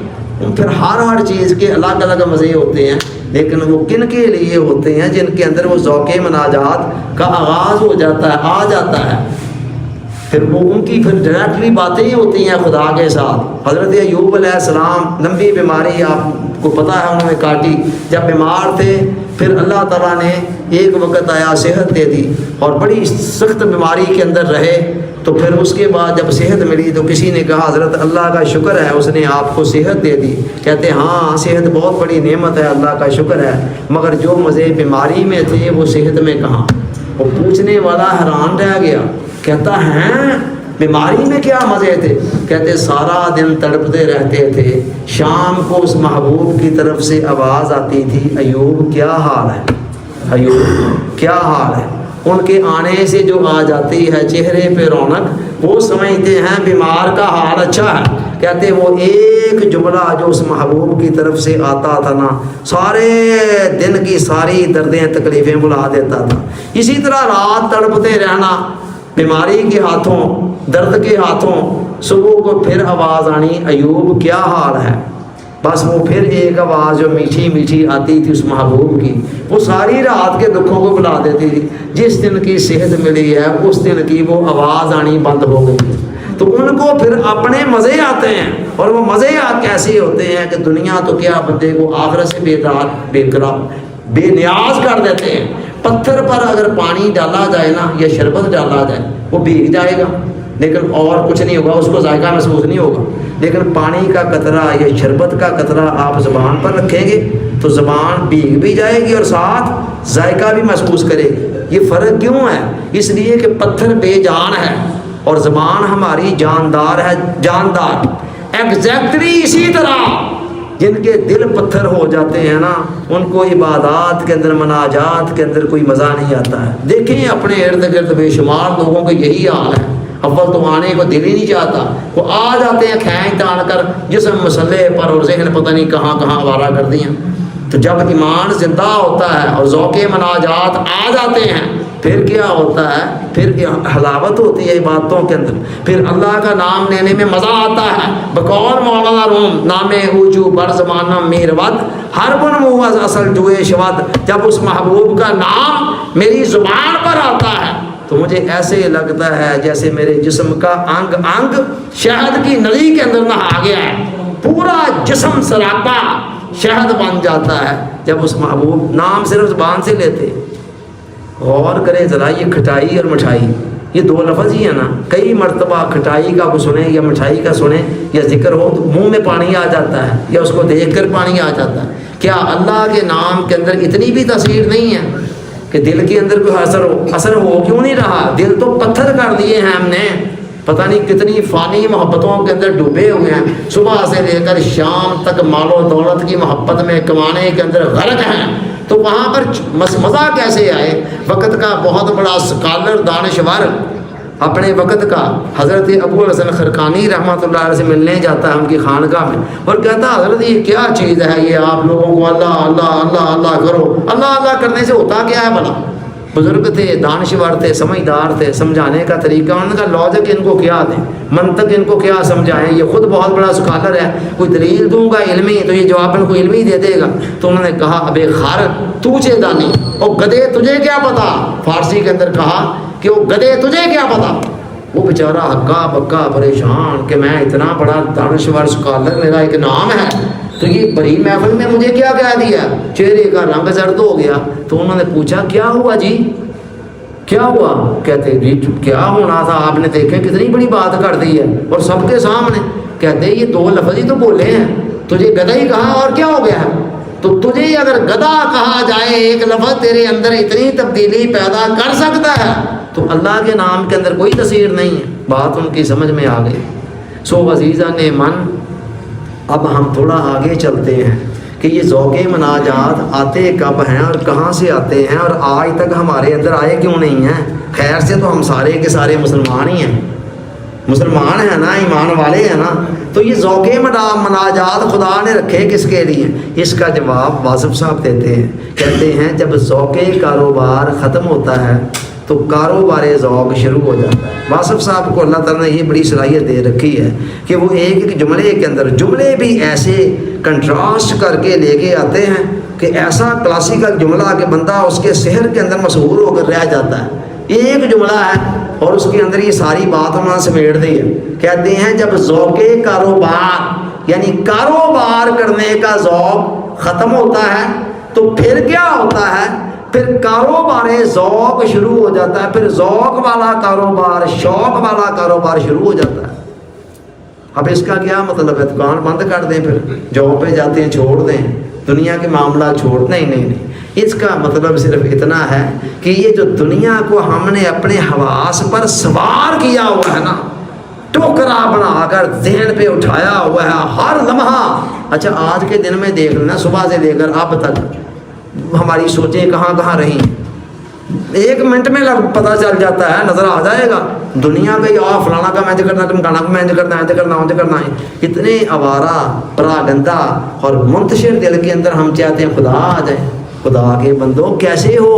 پھر ہر چیز کے الگ الگ مزے ہوتے ہیں، لیکن وہ کن کے لیے ہوتے ہیں؟ جن کے اندر وہ ذوق مناجات کا آغاز ہو جاتا ہے، آ جاتا ہے، پھر وہ ان کی پھر ڈائریکٹلی باتیں ہی ہوتی ہیں خدا کے ساتھ۔ حضرت ایوب علیہ السلام لمبی بیماری آپ کو پتہ ہے انہوں نے کاٹی، جب بیمار تھے پھر اللہ تعالیٰ نے ایک وقت آیا صحت دے دی، اور بڑی سخت بیماری کے اندر رہے، تو پھر اس کے بعد جب صحت ملی تو کسی نے کہا حضرت اللہ کا شکر ہے اس نے آپ کو صحت دے دی۔ کہتے ہاں صحت بہت بڑی نعمت ہے، اللہ کا شکر ہے، مگر جو مزے بیماری میں تھے وہ صحت میں کہاں؟ وہ پوچھنے والا حیران رہ گیا، کہتا ہے بیماری میں کیا مزے تھے؟ کہتے سارا دن تڑپتے رہتے تھے، شام کو اس محبوب کی طرف سے آواز آتی تھی ایوب کیا حال ہے، ایوب کیا حال ہے۔ ان کے آنے سے جو آ جاتی ہے چہرے پہ رونق، وہ سمجھتے ہیں بیمار کا حال اچھا ہے۔ کہتے وہ ایک جملہ جو اس محبوب کی طرف سے آتا تھا نا، سارے دن کی ساری دردیں تکلیفیں بلا دیتا تھا۔ اسی طرح رات تڑپتے رہنا بیماری کے ہاتھوں، درد کے ہاتھوں، صبح کو پھر آواز آنی ایوب کیا حال ہے۔ بس وہ پھر ایک آواز جو میٹھی میٹھی آتی تھی اس محبوب کی، وہ ساری رات کے دکھوں کو بلا دیتی تھی۔ جس دن کی صحت ملی ہے اس دن کی وہ آواز آنی بند ہو گئی۔ تو ان کو پھر اپنے مزے آتے ہیں، اور وہ مزے کیسے ہوتے ہیں کہ دنیا تو کیا بندے کو آخرت سے بے نیاز کر دیتے ہیں۔ پتھر پر اگر پانی ڈالا جائے نا یا شربت ڈالا جائے وہ بھیگ جائے گا، لیکن اور کچھ نہیں ہوگا، اس کو ذائقہ محسوس نہیں ہوگا۔ لیکن پانی کا قطرہ یا شربت کا قطرہ آپ زبان پر رکھیں گے تو زبان بھیگ بھی جائے گی اور ساتھ ذائقہ بھی محسوس کرے گی۔ یہ فرق کیوں ہے؟ اس لیے کہ پتھر بے جان ہے اور زبان ہماری جاندار ہے، جاندار۔ ایگزیکٹلی اسی طرح جن کے دل پتھر ہو جاتے ہیں نا، ان کو عبادات کے اندر، مناجات کے اندر کوئی مزہ نہیں آتا ہے۔ دیکھیں اپنے ارد گرد بے شمار لوگوں کا یہی حال ہے، اول تو آنے کو دل ہی نہیں چاہتا، وہ آ جاتے ہیں کھینچ تان کر جسم مسلح پر اور ذہن پتہ نہیں کہاں کہاں آوارہ کر دیا۔ تو جب ایمان زندہ ہوتا ہے اور ذوق مناجات آ جاتے ہیں پھر کیا ہوتا ہے؟ پھر حلاوت ہوتی ہے باتوں کے اندر، پھر اللہ کا نام لینے میں مزہ آتا ہے۔ بقول مولانا روم نام اوجو بر زمانہ میر ود ہر بن موز اصل جوئے شود، جب اس محبوب کا نام میری زبان پر آتا ہے تو مجھے ایسے لگتا ہے جیسے میرے جسم کا انگ انگ شہد کی نلی کے اندر نہا گیا ہے، پورا جسم سراپا شہد بن جاتا ہے جب اس محبوب نام صرف زبان سے لیتے۔ غور کریں ذرا، یہ کھٹائی اور مٹھائی یہ دو لفظ ہی ہیں نا، کئی مرتبہ کھٹائی کا کو سنیں یا مٹھائی کا سنیں یا ذکر ہو تو منہ میں پانی آ جاتا ہے یا اس کو دیکھ کر پانی آ جاتا ہے۔ کیا اللہ کے نام کے اندر اتنی بھی تاثیر نہیں ہے کہ دل کے اندر کوئی اثر ہو کیوں نہیں رہا؟ دل تو پتھر کر دیے ہیں ہم نے، پتہ نہیں کتنی فانی محبتوں کے اندر ڈوبے ہوئے ہیں، صبح سے لے کر شام تک مال و دولت کی محبت میں کمانے کے اندر غرق ہیں، تو وہاں پر مزہ کیسے آئے؟ وقت کا بہت بڑا اسکالر دانشور اپنے وقت کا حضرت ابو الحسن خرقانی رحمۃ اللہ علیہ سے ملنے جاتا ہے ان کی خانقاہ میں، اور کہتا ہے حضرت یہ کیا چیز ہے یہ آپ لوگوں کو اللہ اللہ اللہ اللہ کرو، اللہ اللہ کرنے سے ہوتا کیا ہے بھلا؟ بزرگ تھے، دانشور تھے، سمجھدار تھے، سمجھانے کا طریقہ ان کا لاجک ان کو کیا دیں، منطق ان کو کیا سمجھائیں، یہ خود بہت بڑا اسکالر ہے، کوئی دلیل دوں گا علمی تو یہ جواب ان کو علمی دے دے گا۔ تو انہوں نے کہا ابے خار تو چے دانی، او گدے تجھے کیا پتا، فارسی کے اندر کہا کہ وہ گدے تجھے کیا پتا۔ وہ بیچارہ ہکا بکا پریشان کہ میں اتنا بڑا دانشور اسکالر، میرا ایک نام ہے، تو یہ بڑی محفل میں مجھے کیا کہہ دیا؟ چہرے کا رنگ زرد ہو گیا۔ تو انہوں نے پوچھا کیا ہوا جی، کیا ہوا؟ کہتے جی کیا ہونا تھا، آپ نے دیکھے کتنی بڑی بات کر دی ہے اور سب کے سامنے۔ کہتے یہ دو لفظ ہی تو بولے ہیں، تجھے گدھا ہی کہا اور کیا ہو گیا؟ تو تجھے اگر گدھا کہا جائے ایک لفظ تیرے اندر اتنی تبدیلی پیدا کر سکتا ہے تو اللہ کے نام کے اندر کوئی تاثیر نہیں ہے۔ بات ان کی سمجھ میں آ گئی۔ سو عزیزان من، اب ہم تھوڑا آگے چلتے ہیں کہ یہ ذوق مناجات آتے کب ہیں اور کہاں سے آتے ہیں اور آج تک ہمارے اندر آئے کیوں نہیں ہیں؟ خیر سے تو ہم سارے کے سارے مسلمان ہی ہیں، مسلمان ہیں نا، ایمان والے ہیں نا۔ تو یہ ذوق مناجات خدا نے رکھے کس کے لیے؟ اس کا جواب واصف صاحب دیتے ہیں، کہتے ہیں جب ذوق کاروبار ختم ہوتا ہے تو کاروبار ذوق شروع ہو جاتا ہے۔ واصف صاحب کو اللہ تعالیٰ نے یہ بڑی صلاحیت دے رکھی ہے کہ وہ ایک ایک جملے کے اندر جملے بھی ایسے کنٹراسٹ کر کے لے کے آتے ہیں کہ ایسا کلاسیکل جملہ کہ بندہ اس کے سحر کے اندر مسحور ہو کر رہ جاتا ہے۔ ایک جملہ ہے اور اس کے اندر یہ ساری بات انہوں نے سمیٹ دی ہے۔ کہتے ہیں جب ذوق کاروبار یعنی کاروبار کرنے کا ذوق ختم ہوتا ہے تو پھر کیا ہوتا ہے؟ پھر کاروبار ذوق شروع ہو جاتا ہے، پھر ذوق والا کاروبار، شوق والا کاروبار شروع ہو جاتا ہے۔ اب اس کا کیا مطلب ہے؟ دکان بند کر دیں، پھر جاب پہ جاتے ہیں چھوڑ دیں، دنیا کے معاملات چھوڑ دیں؟ نہیں، اس کا مطلب صرف اتنا ہے کہ یہ جو دنیا کو ہم نے اپنے حواس پر سوار کیا ہوا ہے نا، ٹوکرا بنا کر ذہن پہ اٹھایا ہوا ہے ہر لمحہ۔ اچھا آج کے دن میں دیکھ لینا، صبح سے لے کر اب تک ہماری سوچیں کہاں کہاں رہیں، ایک منٹ میں پتہ چل جاتا ہے، نظر آ جائے گا دنیا پہ فلانا کا مینج کرنا، تم گانا کو مینج کرنا ہے۔ اتنے آوارہ پراگندہ اور منتشر دل کے اندر ہم چاہتے ہیں خدا آ جائے۔ خدا کے بندو کیسے ہو؟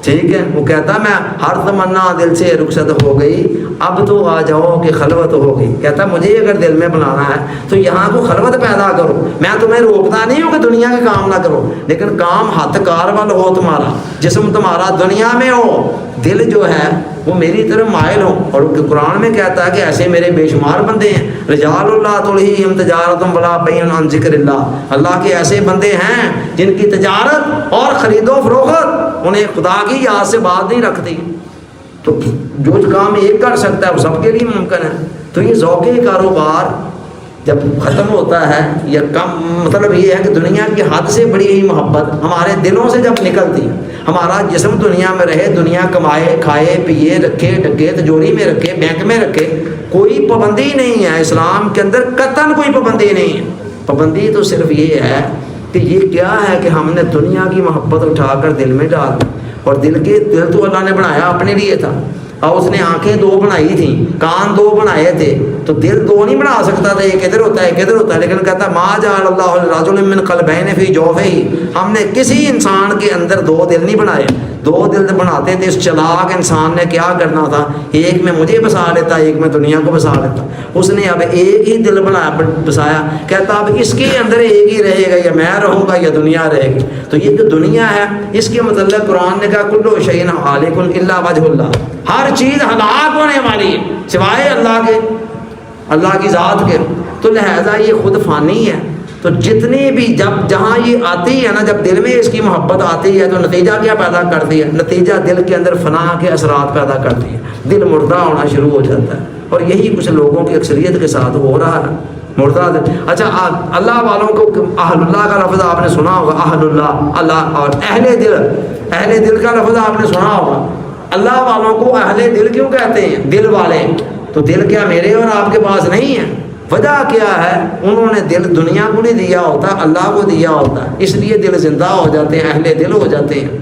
ٹھیک ہے، وہ کہتا میں ہر تمنا دل سے رخصت ہو گئی، اب تو آ جاؤ کہ خلوت ہو گئی۔ کہتا مجھے اگر دل میں بنانا ہے تو یہاں کو خلوت پیدا کرو، میں تمہیں روکتا نہیں ہوں کہ دنیا کے کام نہ کرو، لیکن کام ہاتھ کار وال ہو، تمہارا جسم تمہارا دنیا میں ہو، دل جو ہے وہ میری طرف مائل ہو۔ اور قرآن میں کہتا ہے کہ ایسے میرے بے شمار بندے ہیں، رجال اللہ تلہیہم تجارۃ ولا بیع عن ذکر اللہ، اللہ کے ایسے بندے ہیں جن کی تجارت اور خرید و فروخت انہیں خدا کی یاد سے بات نہیں رکھتی۔ تو جو کام ایک کر سکتا ہے وہ سب کے لیے ممکن ہے۔ تو یہ ذوق کاروبار جب ختم ہوتا ہے یا کم، مطلب یہ ہے کہ دنیا کی حد سے بڑی ہی محبت ہمارے دلوں سے جب نکلتی ہے، ہمارا جسم دنیا میں رہے، دنیا کمائے کھائے پیے رکھے ڈکے تجوری میں رکھے بینک میں رکھے، کوئی پابندی نہیں ہے اسلام کے اندر، قطعاً کوئی پابندی نہیں ہے۔ پابندی تو صرف یہ ہے کہ یہ کیا ہے کہ ہم نے دنیا کی محبت اٹھا کر دل میں ڈال دی، اور دل تو اللہ نے بنایا اپنے لیے تھا، اور اس نے آنکھیں دو بنائی تھیں، کان دو بنائے تھے، تو دل دو نہیں بنا سکتا تھا، ایک ادھر ہوتا ہے ایک ادھر ہوتا ہے، لیکن کہتا ما جعل اللہ لرجل من قلبین فی جوفہ، ہم نے کسی انسان کے اندر دو دل نہیں بنائے۔ دو دل بناتے تھے اس چلاک انسان نے کیا کرنا تھا، ایک میں مجھے بسا لیتا، ایک میں دنیا کو بسا لیتا۔ اس نے اب ایک ہی دل بسایا، کہتا اب اس کے اندر ایک ہی رہے گا، یا میں رہوں گا یا دنیا رہے گی۔ تو یہ جو دنیا ہے اس کے متعلق قرآن نے کہا کل شیء ہالک الا وجہ اللہ، ہر چیز ہلاک ہونے والی ہے سوائے اللہ کے، اللہ کی ذات کے۔ تو لہذا یہ خود فانی ہے۔ تو جتنی بھی جہاں یہ آتی ہے نا، جب دل میں اس کی محبت آتی ہے تو نتیجہ کیا پیدا کرتی ہے؟ نتیجہ دل کے اندر فنا کے اثرات پیدا کرتی ہے، دل مردہ ہونا شروع ہو جاتا ہے، اور یہی کچھ لوگوں کی اکثریت کے ساتھ ہو رہا ہے، مردہ دل۔ اچھا اللہ والوں کو اہل اللہ کا لفظ آپ نے سنا ہوگا، اہل اللہ، اللہ، اور اہل دل کا لفظ آپ نے سنا ہوگا۔ اللہ والوں کو اہل دل کیوں کہتے ہیں؟ دل والے، تو دل کیا میرے اور آپ کے پاس نہیں ہے؟ وجہ کیا ہے؟ انہوں نے دل دنیا کو نہیں دیا ہوتا، اللہ کو دیا ہوتا ہے، اس لیے دل زندہ ہو جاتے ہیں، اہل دل ہو جاتے ہیں۔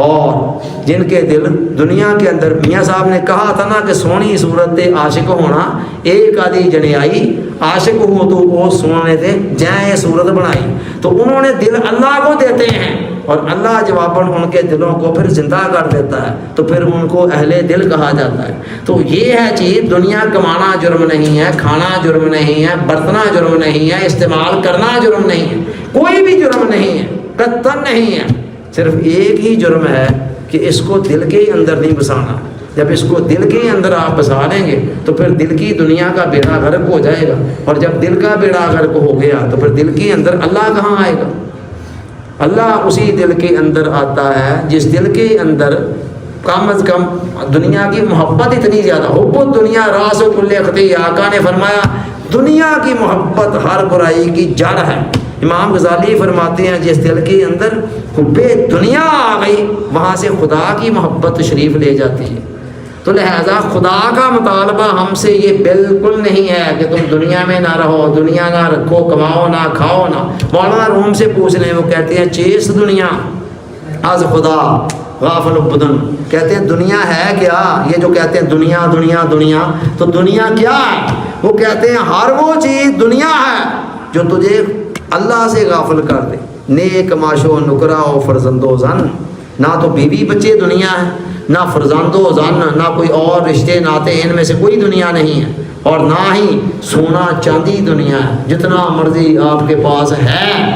اور جن کے دل دنیا کے اندر، میاں صاحب نے کہا تھا نا کہ سونی صورت عاشق ہونا، ایک آدھی جنیائی عاشق ہو تو وہ سونے تھے جائیں صورت بنائی، تو انہوں نے دل اللہ کو دیتے ہیں اور اللہ جواباً ان کے دلوں کو پھر زندہ کر دیتا ہے، تو پھر ان کو اہل دل کہا جاتا ہے۔ تو یہ ہے چیز، دنیا کمانا جرم نہیں ہے، کھانا جرم نہیں ہے، برتنا جرم نہیں ہے، استعمال کرنا جرم نہیں ہے، کوئی بھی جرم نہیں ہے، قطعاً نہیں ہے۔ صرف ایک ہی جرم ہے کہ اس کو دل کے اندر نہیں بسانا۔ جب اس کو دل کے اندر آپ بسا لیں گے تو پھر دل کی دنیا کا بیڑا غرق ہو جائے گا، اور جب دل کا بیڑا غرق ہو گیا تو پھر دل کے اندر اللہ کہاں آئے گا؟ اللہ اسی دل کے اندر آتا ہے جس دل کے اندر کم از کم دنیا کی محبت اتنی زیادہ، حب دنیا راس و کل خطی، آقا نے فرمایا دنیا کی محبت ہر برائی کی جڑ ہے۔ امام غزالی فرماتے ہیں جس دل کے اندر حب دنیا آ گئی وہاں سے خدا کی محبت تشریف لے جاتی ہے۔ تو لہذا خدا کا مطالبہ ہم سے یہ بالکل نہیں ہے کہ تم دنیا میں نہ رہو، دنیا نہ رکھو، کماؤ نہ کھاؤ نہ۔ مولانا روم سے پوچھ لیں، وہ کہتے ہیں چیز دنیا از خدا غافل بدن، کہتے ہیں دنیا ہے کیا؟ یہ جو کہتے ہیں دنیا دنیا دنیا، تو دنیا کیا ہے؟ وہ کہتے ہیں ہر وہ چیز دنیا ہے جو تجھے اللہ سے غافل کر دے۔ نیک معاشو نکرا و فرزند و زن، نہ تو بیوی بچے دنیا ہے، نہ فرزند و زن، نہ کوئی اور رشتے ناتے، ان میں سے کوئی دنیا نہیں ہے، اور نہ ہی سونا چاندی دنیا ہے، جتنا مرضی آپ کے پاس ہے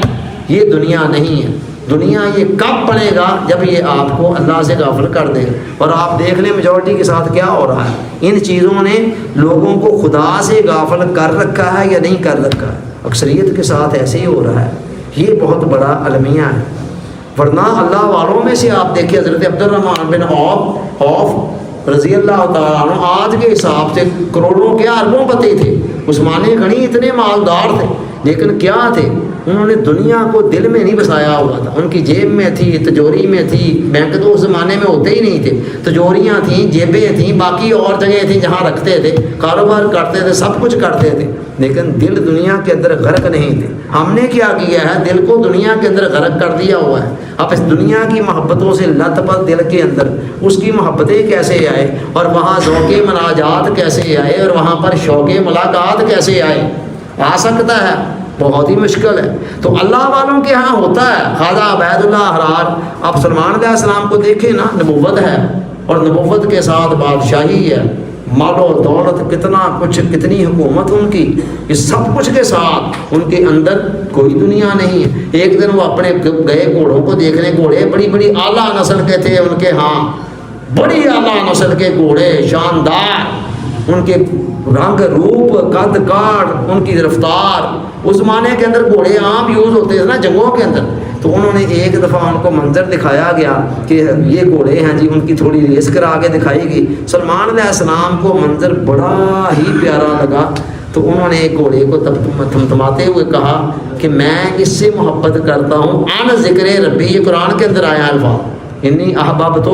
یہ دنیا نہیں ہے۔ دنیا یہ کب بنے گا؟ جب یہ آپ کو اللہ سے غافل کر دے گا۔ اور آپ دیکھ لیں میجورٹی کے ساتھ کیا ہو رہا ہے، ان چیزوں نے لوگوں کو خدا سے غافل کر رکھا ہے یا نہیں کر رکھا ہے؟ اکثریت کے ساتھ ایسے ہی ہو رہا ہے۔ یہ بہت بڑا المیہ ہے، ورنہ اللہ والوں میں سے آپ دیکھیں حضرت عبد الرحمن بن عوف رضی اللہ تعالیٰ عنہ آج کے حساب سے کروڑوں کے اربوں پتی تھے، عثمان غنی اتنے مالدار تھے، لیکن کیا تھے؟ انہوں نے دنیا کو دل میں نہیں بسایا ہوا تھا، ان کی جیب میں تھی، تجوری میں تھی، بینک تو اس زمانے میں ہوتے ہی نہیں تھے، تجوریاں تھیں، جیبیں تھیں، باقی اور جگہ تھیں جہاں رکھتے تھے، کاروبار کرتے تھے، سب کچھ کرتے تھے، لیکن دل دنیا کے اندر غرق نہیں تھے۔ ہم نے کیا کیا ہے؟ دل کو دنیا کے اندر غرق کر دیا ہوا ہے۔ اب اس دنیا کی محبتوں سے لت پت دل کے اندر، اس کی محبتیں کیسے آئے، اور وہاں ذوق مناجات کیسے آئے، اور وہاں پر شوق ملاقات کیسے آئے؟ آ سکتا ہے؟ بہت ہی مشکل ہے۔ تو اللہ والوں کے ہاں ہوتا ہے۔ خواجہ عبید اللہ حرار، آپ سلمان علیہ السلام کو دیکھیں نا، نبوت ہے اور نبوت کے ساتھ بادشاہی ہے، مال و دولت، کتنا کچھ، کتنی حکومت ان کی، اس سب کچھ کے ساتھ ان کے اندر کوئی دنیا نہیں ہے۔ ایک دن وہ اپنے گئے گھوڑوں کو دیکھنے، گھوڑے بڑی بڑی اعلیٰ نسل کے تھے ان کے ہاں، بڑی اعلیٰ نسل کے گھوڑے، شاندار، ان کے رنگ روپ، قد کاٹ، ان کی رفتار۔ اس زمانے کے اندر گھوڑے عام یوز ہوتے تھے نا جنگوں کے اندر، تو انہوں نے ایک دفعہ ان کو منظر دکھایا گیا کہ یہ گھوڑے ہیں جی، ان کی تھوڑی ریس کرا کے دکھائی گئی۔ سلمان علیہ السلام کو منظر بڑا ہی پیارا لگا، تو انہوں نے ایک گھوڑے کو تھمتھماتے ہوئے کہا کہ میں اس سے محبت کرتا ہوں، عن ذکر ربی، یہ قرآن کے اندر آیا الفاظ، انی احببت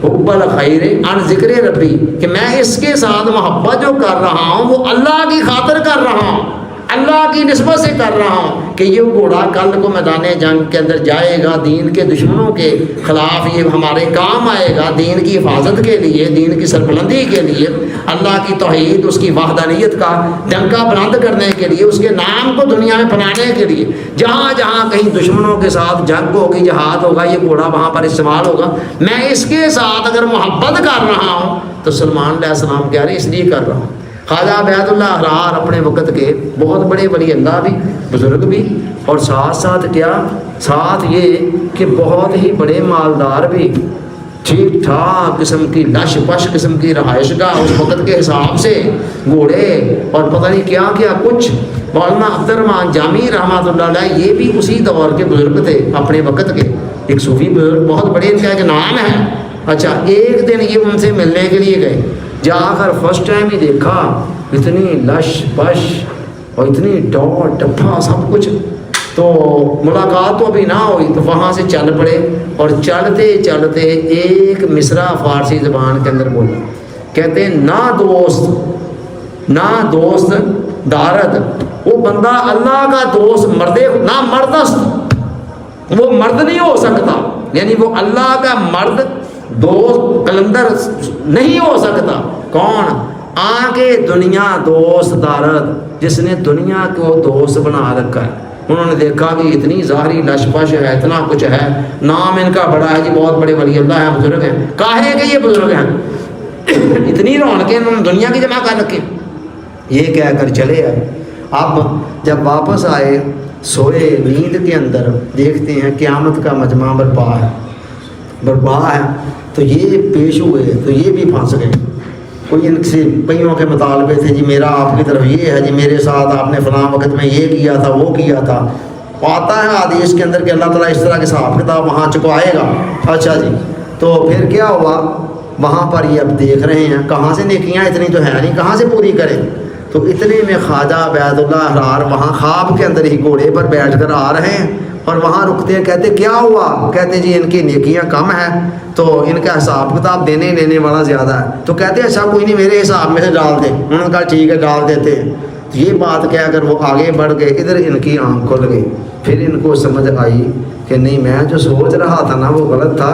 حب الخیر عن ذکر ربی، کہ میں اس کے ساتھ محبت جو کر رہا ہوں وہ اللہ کی خاطر کر رہا ہوں، اللہ کی نسبت سے کر رہا ہوں کہ یہ گھوڑا کل کو میدان جنگ کے اندر جائے گا، دین کے دشمنوں کے خلاف یہ ہمارے کام آئے گا، دین کی حفاظت کے لیے، دین کی سربلندی کے لیے، اللہ کی توحید، اس کی وحدانیت کا ڈنکا بلند کرنے کے لیے، اس کے نام کو دنیا میں پھیلانے کے لیے، جہاں جہاں کہیں دشمنوں کے ساتھ جنگ ہوگی، جہاد ہوگا، یہ گھوڑا وہاں پر استعمال ہوگا، میں اس کے ساتھ اگر محبت کر رہا ہوں تو سلمان علیہ السلام کہہ رہے اس لیے کر رہا ہوں۔ خواجہ عبید اللہ حرار اپنے وقت کے بہت بڑے ولی اللہ بھی، بزرگ بھی، اور ساتھ ساتھ کیا، ساتھ یہ کہ بہت ہی بڑے مالدار بھی، ٹھیک ٹھاک قسم کی لش پش قسم کی رہائش گاہ اس وقت کے حساب سے، گھوڑے اور پتہ نہیں کیا کیا کچھ۔ مولانا عبد الرحمن جامی رحمۃ اللہ علیہ یہ بھی اسی دور کے بزرگ تھے اپنے وقت کے، ایک صوفی بزرگ بہت بڑے، ان کا ایک نام ہے۔ اچھا، ایک دن یہ ان سے ملنے کے لیے گئے، جا کر فرسٹ ٹائم ہی دیکھا اتنی لش پش اور اتنی ڈوٹ ڈپھا سب کچھ، تو ملاقات تو ابھی نہ ہوئی، تو وہاں سے چل پڑے، اور چلتے چلتے ایک مصرع فارسی زبان کے اندر بولا، کہتے ہیں نہ دوست دارد، وہ بندہ اللہ کا دوست مرد نہ مردست، وہ مرد نہیں ہو سکتا، یعنی وہ اللہ کا مرد دوست کلندر نہیں ہو سکتا۔ کون؟ آگے دنیا دوست دارد، جس نے دنیا کو دوست بنا رکھا ہے۔ انہوں نے دیکھا کہ اتنی ظاہری لش پش ہے، اتنا کچھ ہے، نام ان کا بڑا ہے جی، بہت بڑے ولی اللہ ہیں، بزرگ ہیں، کاہے کہ یہ بزرگ ہیں، اتنی رونقیں انہوں نے دنیا کی جمع کر رکھی، یہ کہہ کر چلے آئے۔ اب جب واپس آئے، سوئے نیند کے اندر، دیکھتے ہیں قیامت کا مجمع برپا ہے، تو یہ پیش ہوئے، تو یہ بھی پھنس گئے۔ کوئی ان سے کئیوں کے مطالبے تھے، جی میرا آپ کی طرف یہ ہے، جی میرے ساتھ آپ نے فلاں وقت میں یہ کیا تھا، وہ کیا تھا۔ آتا ہے حدیث کے اندر کہ اللہ تعالیٰ اس طرح کے حساب کتاب وہاں چکوائے گا۔ اچھا جی، تو پھر کیا ہوا؟ وہاں پر یہ اب دیکھ رہے ہیں کہاں سے نیکیاں اتنی تو ہے نہیں، کہاں سے پوری کریں۔ تو اتنے میں خواجہ عبید اللہ احرار وہاں خواب کے اندر ہی گھوڑے پر بیٹھ کر آ رہے ہیں، اور وہاں رکتے ہیں، کہتے کیا ہوا؟ کہتے جی ان کی نیکیاں کم ہیں، تو ان کا حساب کتاب دینے لینے والا زیادہ ہے۔ تو کہتے ہیں اچھا کوئی نہیں، میرے حساب میں سے ڈال دیں۔ انہوں نے کہا ٹھیک ہے ڈال دیتے ہیں۔ یہ بات کہہ کر وہ آگے بڑھ گئے، ادھر ان کی آنکھ کھل گئی، پھر ان کو سمجھ آئی کہ نہیں، میں جو سوچ رہا تھا نا وہ غلط تھا،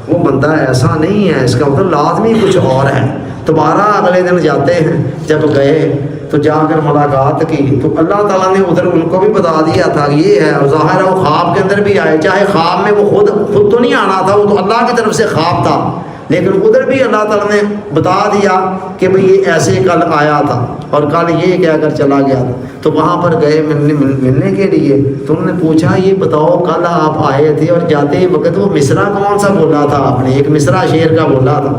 وہ بندہ ایسا نہیں ہے، اس کا مطلب لازمی کچھ اور ہے۔ دوبارہ اگلے دن جاتے ہیں، جب گئے تو جا کر ملاقات کی، تو اللہ تعالیٰ نے ادھر ان کو بھی بتا دیا تھا کہ یہ ہے، اور ظاہر ہے وہ خواب کے اندر بھی آئے، چاہے خواب میں وہ خود تو نہیں آنا تھا، وہ تو اللہ کی طرف سے خواب تھا، لیکن ادھر بھی اللہ تعالیٰ نے بتا دیا کہ بھئی یہ ایسے کل آیا تھا اور کل یہ کہہ کر چلا گیا تھا۔ تو وہاں پر گئے ملنے کے لیے، تو انہوں نے پوچھا یہ بتاؤ کل آپ آئے تھے اور جاتے وقت وہ مصرع کون سا بولا تھا آپ نے؟ ایک مصرع شعر کا بولا تھا۔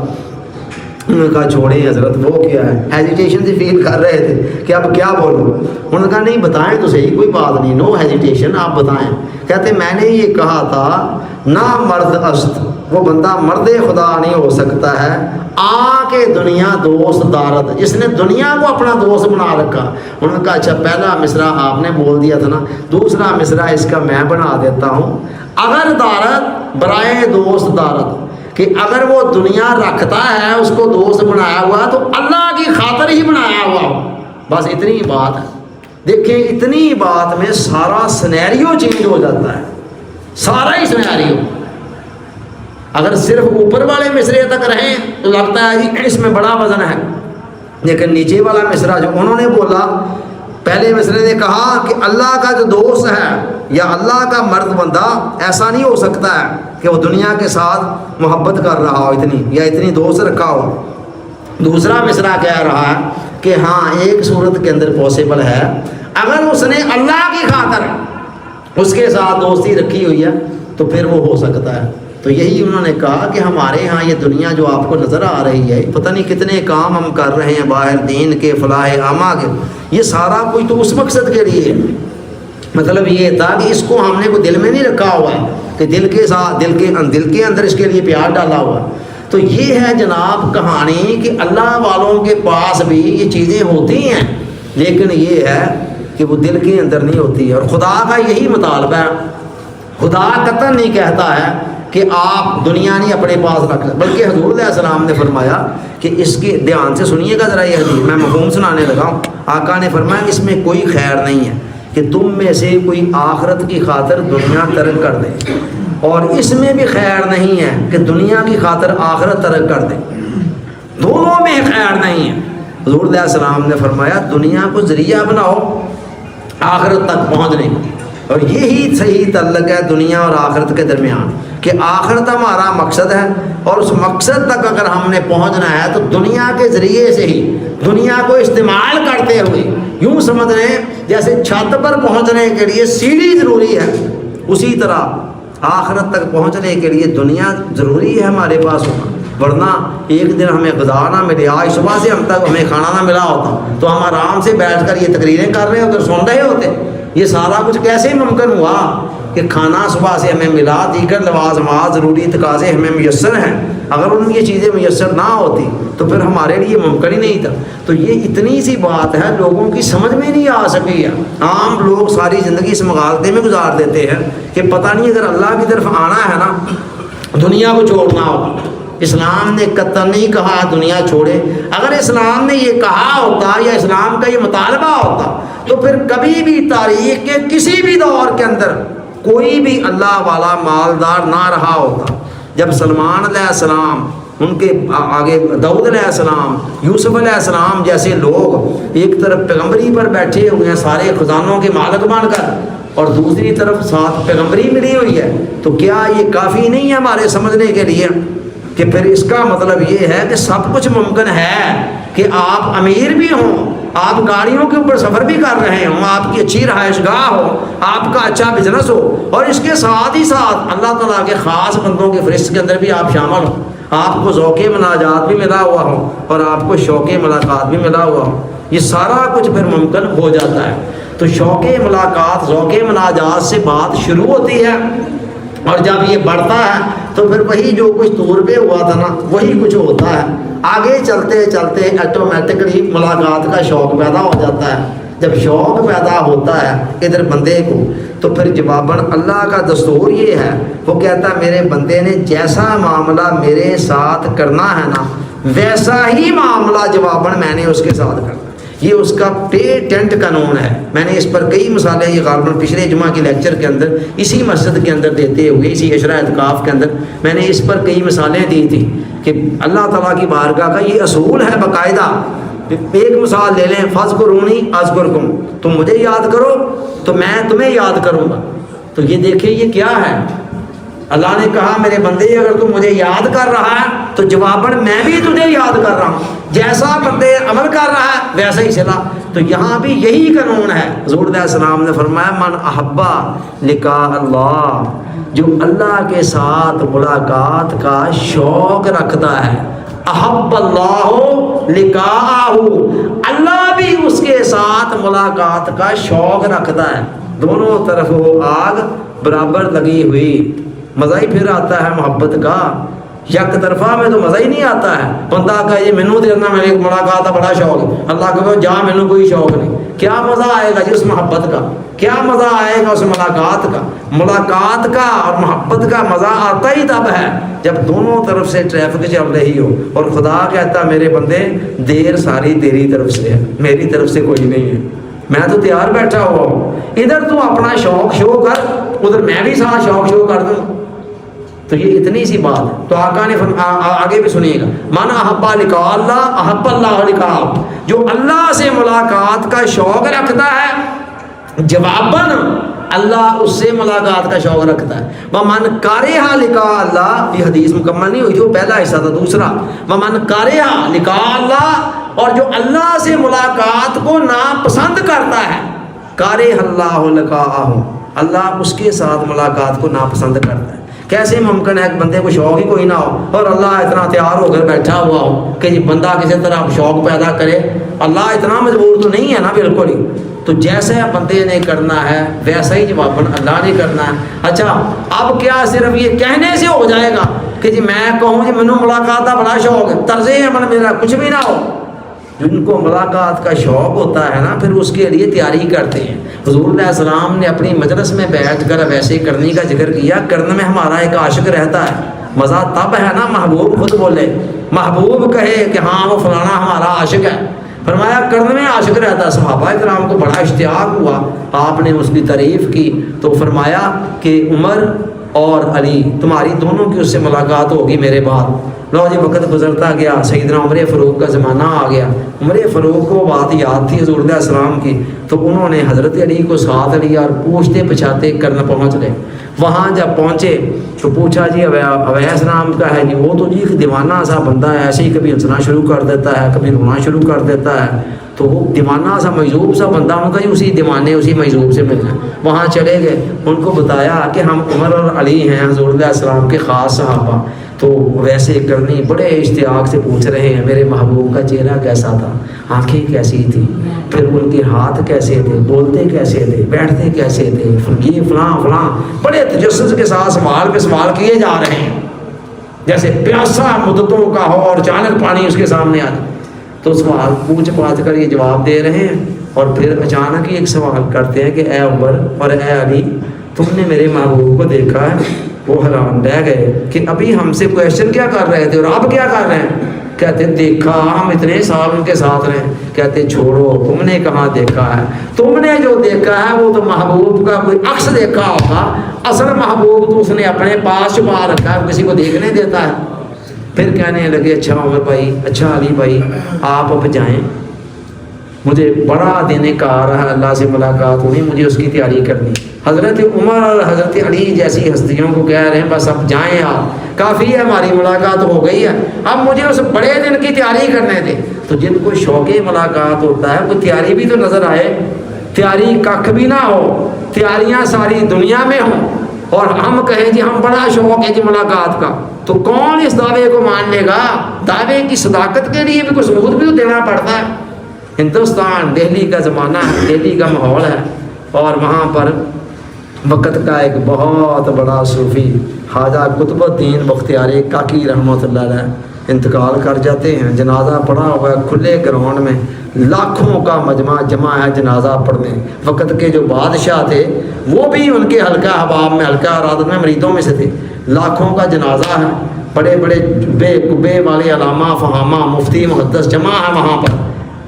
انہوں نے کہا چھوڑیں حضرت، وہ کیا ہے؟ ہیزیٹیشن سے فیل کر رہے تھے کہ اب کیا بولوں۔ انہوں نے کہا نہیں بتائیں تو صحیح، کوئی بات نہیں، نو ہیزیٹیشن، آپ بتائیں۔ کہتے میں نے یہ کہا تھا نا مرد است، وہ بندہ مرد خدا نہیں ہو سکتا ہے، آ کے دنیا دوست دارت، جس نے دنیا کو اپنا دوست بنا رکھا۔ انہوں نے کہا اچھا پہلا مصرع آپ نے بول دیا تھا نا، دوسرا مصرع اس کا میں بنا دیتا ہوں۔ اگر دارت برائے دوست دارت، کہ اگر وہ دنیا رکھتا ہے اس کو دوست بنایا ہوا تو اللہ کی خاطر ہی بنایا ہوا ہو، بس اتنی بات ہے۔ دیکھیں اتنی بات میں سارا سینیریو چینج ہو جاتا ہے، سارا ہی سینیریو۔ اگر صرف اوپر والے مصرے تک رہیں تو لگتا ہے جی اس میں بڑا وزن ہے، لیکن نیچے والا مصرع جو انہوں نے بولا، پہلے مصرے نے کہا کہ اللہ کا جو دوست ہے یا اللہ کا مرد بندہ ایسا نہیں ہو سکتا ہے کہ وہ دنیا کے ساتھ محبت کر رہا ہو اتنی، یا اتنی دوست رکھا ہو۔ دوسرا مصرع کہہ رہا ہے کہ ہاں ایک صورت کے اندر پاسبل ہے، اگر اس نے اللہ کی خاطر اس کے ساتھ دوستی رکھی ہوئی ہے تو پھر وہ ہو سکتا ہے۔ تو یہی انہوں نے کہا کہ ہمارے ہاں یہ دنیا جو آپ کو نظر آ رہی ہے، پتہ نہیں کتنے کام ہم کر رہے ہیں باہر دین کے، فلاح عامہ کے، یہ سارا کوئی تو اس مقصد کے لیے ہے۔ مطلب یہ تھا کہ اس کو ہم نے کوئی دل میں نہیں رکھا ہوا ہے کہ دل کے ساتھ دل کے اندر اس کے لیے پیار ڈالا ہوا ہے۔ تو یہ ہے جناب کہانی کہ اللہ والوں کے پاس بھی یہ چیزیں ہوتی ہیں، لیکن یہ ہے کہ وہ دل کے اندر نہیں ہوتی ہے۔ اور خدا کا یہی مطالبہ ہے، خدا قطعاً نہیں کہتا ہے کہ آپ دنیا نہیں اپنے پاس رکھ لیں، بلکہ حضور علیہ السلام نے فرمایا کہ اس کے دھیان سے سنیے گا ذرا یہ حدیث، میں مفہوم سنانے لگا ہوں۔ آقا نے فرمایا کہ اس میں کوئی خیر نہیں ہے کہ تم میں سے کوئی آخرت کی خاطر دنیا ترک کر دے، اور اس میں بھی خیر نہیں ہے کہ دنیا کی خاطر آخرت ترک کر دے، دونوں میں خیر نہیں ہے۔ حضور علیہ السلام نے فرمایا دنیا کو ذریعہ بناؤ آخرت تک پہنچنے کی، اور یہی صحیح تعلق ہے دنیا اور آخرت کے درمیان کہ آخرت ہمارا مقصد ہے، اور اس مقصد تک اگر ہم نے پہنچنا ہے تو دنیا کے ذریعے سے ہی، دنیا کو استعمال کرتے ہوئے، یوں سمجھ رہے ہیں جیسے چھت پر پہنچنے کے لیے سیڑھی ضروری ہے، اسی طرح آخرت تک پہنچنے کے لیے دنیا ضروری ہے ہمارے پاس ہونا، ورنہ ایک دن ہمیں غذا نہ ملے، آج صبح سے ہم تک ہمیں کھانا نہ ملا ہوتا تو ہم آرام سے بیٹھ کر یہ تقریریں کر رہے ہوتے، سن رہے ہوتے۔ یہ سارا کچھ کیسے ممکن ہوا کہ کھانا صبح سے ہمیں ملا، دیگر لوازمات ضروری تقاضے ہمیں میسر ہیں، اگر ان یہ چیزیں میسر نہ ہوتی تو پھر ہمارے لیے ممکن ہی نہیں تھا۔ تو یہ اتنی سی بات ہے لوگوں کی سمجھ میں نہیں آ سکی ہے۔ عام لوگ ساری زندگی اس مغالطے میں گزار دیتے ہیں کہ پتہ نہیں اگر اللہ کی طرف آنا ہے نا دنیا کو چھوڑنا ہوگا، اسلام نے قطعاً نہیں کہا دنیا چھوڑے. اگر اسلام نے یہ کہا ہوتا یا اسلام کا یہ مطالبہ ہوتا تو پھر کبھی بھی تاریخ کے کسی بھی دور کے اندر کوئی بھی اللہ والا مالدار نہ رہا ہوتا. جب سلمان علیہ السلام، ان کے آگے داؤد علیہ السلام، یوسف علیہ السلام جیسے لوگ ایک طرف پیغمبری پر بیٹھے ہوئے ہیں سارے خزانوں کے مالک بن کر، اور دوسری طرف ساتھ پیغمبری ملی ہوئی ہے، تو کیا یہ کافی نہیں ہے ہمارے سمجھنے کے لیے کہ پھر اس کا مطلب یہ ہے کہ سب کچھ ممکن ہے کہ آپ امیر بھی ہوں، آپ گاڑیوں کے اوپر سفر بھی کر رہے ہوں، آپ کی اچھی رہائش گاہ ہو، آپ کا اچھا بزنس ہو، اور اس کے ساتھ ہی ساتھ اللہ تعالیٰ کے خاص بندوں کی فہرست کے اندر بھی آپ شامل ہوں، آپ کو ذوق مناجات بھی ملا ہوا ہو اور آپ کو شوق ملاقات بھی ملا ہوا ہو. یہ سارا کچھ پھر ممکن ہو جاتا ہے. تو شوق ملاقات، ذوق مناجات سے بات شروع ہوتی ہے، اور جب یہ بڑھتا ہے تو پھر وہی جو کچھ طور پہ ہوا تھا نا وہی کچھ ہوتا ہے. آگے چلتے چلتے آٹومیٹکلی ملاقات کا شوق پیدا ہو جاتا ہے. جب شوق پیدا ہوتا ہے ادھر بندے کو تو پھر جواباً اللہ کا دستور یہ ہے، وہ کہتا ہے میرے بندے نے جیسا معاملہ میرے ساتھ کرنا ہے نا ویسا ہی معاملہ جواباً میں نے اس کے ساتھ کرنا. یہ اس کا پیٹنٹ قانون ہے. میں نے اس پر کئی مثالیں یہ غالباً پچھلے جمعہ کے لیکچر کے اندر اسی مسجد کے اندر دیتے ہوئے اسی عشرہ اعتکاف کے اندر میں نے اس پر کئی مثالیں دی تھی کہ اللہ تعالیٰ کی بارگاہ کا یہ اصول ہے باقاعدہ. ایک مثال لے لیں، فاذکرونی اذکرکم، تم مجھے یاد کرو تو میں تمہیں یاد کروں گا. تو یہ دیکھیں یہ کیا ہے، اللہ نے کہا میرے بندے اگر تم مجھے یاد کر رہا ہے تو جواباً میں بھی تجھے یاد کر رہا ہوں، جیسا بندے عمل کر رہا ہے ویسا ہی چلا. تو یہاں بھی یہی قانون ہے. حضور علیہ السلام نے فرمایا من احبا لقاء اللہ، جو اللہ کے ساتھ ملاقات کا شوق رکھتا ہے، احب اللہ لقاءہ، اللہ بھی اس کے ساتھ ملاقات کا شوق رکھتا ہے. دونوں طرف وہ آگ برابر لگی ہوئی، مزہ ہی پھر آتا ہے محبت کا. یک طرفہ میں تو مزہ ہی نہیں آتا ہے. بندہ کہے یہ مینوں تیرے نال میری ملاقات کا بڑا شوق ہے، اللہ کہے جا مینوں کوئی شوق نہیں. کیا مزہ آئے گا جی اس محبت کا، کیا مزہ آئے گا اس ملاقات کا. ملاقات کا اور محبت کا مزہ آتا ہی تب ہے جب دونوں طرف سے ٹریفک چل رہی ہو اور خدا کہتا میرے بندے دیر ساری تیری طرف سے ہے، میری طرف سے کوئی نہیں ہے، میں تو تیار بیٹھا ہوا ہوں، ادھر تو اپنا شوق شو کر، ادھر میں بھی ساتھ شوق شو کر دوں. تو یہ اتنی سی بات ہے. تو آقا نے آگے بھی سنیے گا، من احبا لقاء اللہ احب اللہ لقاء، جو اللہ سے ملاقات کا شوق رکھتا ہے جواباً اللہ اس سے ملاقات کا شوق رکھتا ہے. ومن کارہا لقاء اللہ، یہ حدیث مکمل نہیں ہوئی، جو پہلا حصہ تھا. دوسرا ومن کارہا لقاء اللہ، اور جو اللہ سے ملاقات کو ناپسند کرتا ہے، کارہ اللہ لقاءہ، اللہ اس کے ساتھ ملاقات کو ناپسند کرتا ہے. کیسے ممکن ہے کہ بندے کو شوق ہی کوئی نہ ہو اور اللہ اتنا تیار ہو کر بیٹھا ہوا ہو کہ یہ بندہ کسی طرح شوق پیدا کرے. اللہ اتنا مجبور تو نہیں ہے نا بالکل ہی. تو جیسا بندے نے کرنا ہے ویسا ہی جواباً اللہ نے کرنا ہے. اچھا اب کیا صرف یہ کہنے سے ہو جائے گا کہ جی میں کہوں جی مینوں ملاقات کا بڑا شوق ہے، طرز عمل میرا کچھ بھی نہ ہو؟ جن کو ملاقات کا شوق ہوتا ہے نا پھر اس کے لیے تیاری کرتے ہیں. حضور علیہ السلام نے اپنی مجلس میں بیٹھ کر ویسے کرنے کا ذکر کیا. کرنے میں ہمارا ایک عاشق رہتا ہے، مزہ تب ہے نا محبوب خود بولے، محبوب کہے کہ ہاں وہ فلانا ہمارا عاشق ہے. فرمایا کرنے میں عاشق رہتا ہے. صحابہ کرام کو بڑا اشتیاق ہوا، آپ نے اس کی تعریف کی تو فرمایا کہ عمر اور علی تمہاری دونوں کی اس سے ملاقات ہوگی میرے بعد. لو جی وقت گزرتا گیا، سیدنا عمر فاروق کا زمانہ آ گیا. عمر فاروق کو بات یاد تھی حضور علیہ السلام کی، تو انہوں نے حضرت علی کو ساتھ لیا اور پوچھتے پچھاتے کرنا پہنچ گئے. وہاں جب پہنچے تو پوچھا جی اویس نام کا ہے جی، وہ تو جی دیوانہ سا بندہ ہے، ایسے ہی کبھی ہنسنا شروع کر دیتا ہے، کبھی رونا شروع کر دیتا ہے. تو وہ دیوانہ سا مجذوب سا بندہ، ان کا جی اسی دیوانے اسی مجذوب سے ملنا. وہاں چلے گئے، ان کو بتایا کہ ہم عمر اور علی ہیں حضور علیہ السلام کے خاص صحابہ. تو ویسے کرنی بڑے اشتیاق سے پوچھ رہے ہیں میرے محبوب کا چہرہ کیسا تھا، آنکھیں کیسی تھی، پھر ان کے ہاتھ کیسے تھے، بولتے کیسے تھے، بیٹھتے کیسے تھے، یہ فلاں فلاں. بڑے تجسس کے ساتھ سوال پہ سوال کیے جا رہے ہیں جیسے پیاسا مدتوں کا ہو اور اچانک پانی اس کے سامنے آ جائے. تو سوال پوچھ پاچھ کر یہ جواب دے رہے ہیں اور پھر اچانک ہی ایک سوال کرتے ہیں کہ اے عمر اور اے علی، تم نے میرے محبوب کو دیکھا ہے؟ وہ حیران رہ گئے کہ ابھی ہم سے کویشچن کیا کر رہے تھے اور اب کیا کر رہے ہیں؟ کہتے دیکھا ہم اتنے سال ان کے ساتھ رہے. کہتے چھوڑو، تم نے کہاں دیکھا ہے؟ تم نے جو دیکھا ہے وہ تو محبوب کا کوئی عکس دیکھا ہوگا، اصل محبوب تو اس نے اپنے پاس چھپا رکھا ہے، کسی کو دیکھنے دیتا ہے. پھر کہنے لگے اچھا عمر بھائی، اچھا علی بھائی، آپ اب جائیں، مجھے بڑا دن کا آ رہا ہے، اللہ سے ملاقات ہونی، مجھے اس کی تیاری کرنی. حضرت عمر اور حضرت علی جیسی ہستیوں کو کہہ رہے ہیں بس اب جائیں آپ، کافی ہے، ہماری ملاقات ہو گئی ہے، اب مجھے اس بڑے دن کی تیاری کرنے دیں. تو جن کو شوق ملاقات ہوتا ہے کوئی تیاری بھی تو نظر آئے. تیاری کخ بھی نہ ہو، تیاریاں ساری دنیا میں ہوں، اور ہم کہیں جی ہم بڑا شوق ہے جی ملاقات کا، تو کون اس دعوے کو مان لے گا؟ دعوے کی صداقت کے لیے بھی کوئی ثبوت بھی تو دینا پڑتا ہے. ہندوستان دہلی کا زمانہ ہے، دہلی کا ماحول ہے، اور وہاں پر وقت کا ایک بہت بڑا صوفی خواجہ قطب الدین بختیاری کاکی رحمۃ اللہ علیہ انتقال کر جاتے ہیں. جنازہ پڑا ہوا ہے کھلے گراؤنڈ میں، لاکھوں کا مجمع جمع ہے جنازہ پڑھنے. وقت کے جو بادشاہ تھے وہ بھی ان کے حلقہ احباب میں، حلقہ ارادت میں مریدوں میں سے تھے. لاکھوں کا جنازہ ہے، بڑے بڑے جبے کبے والے علامہ فہامہ مفتی محدث جمع ہے وہاں پر.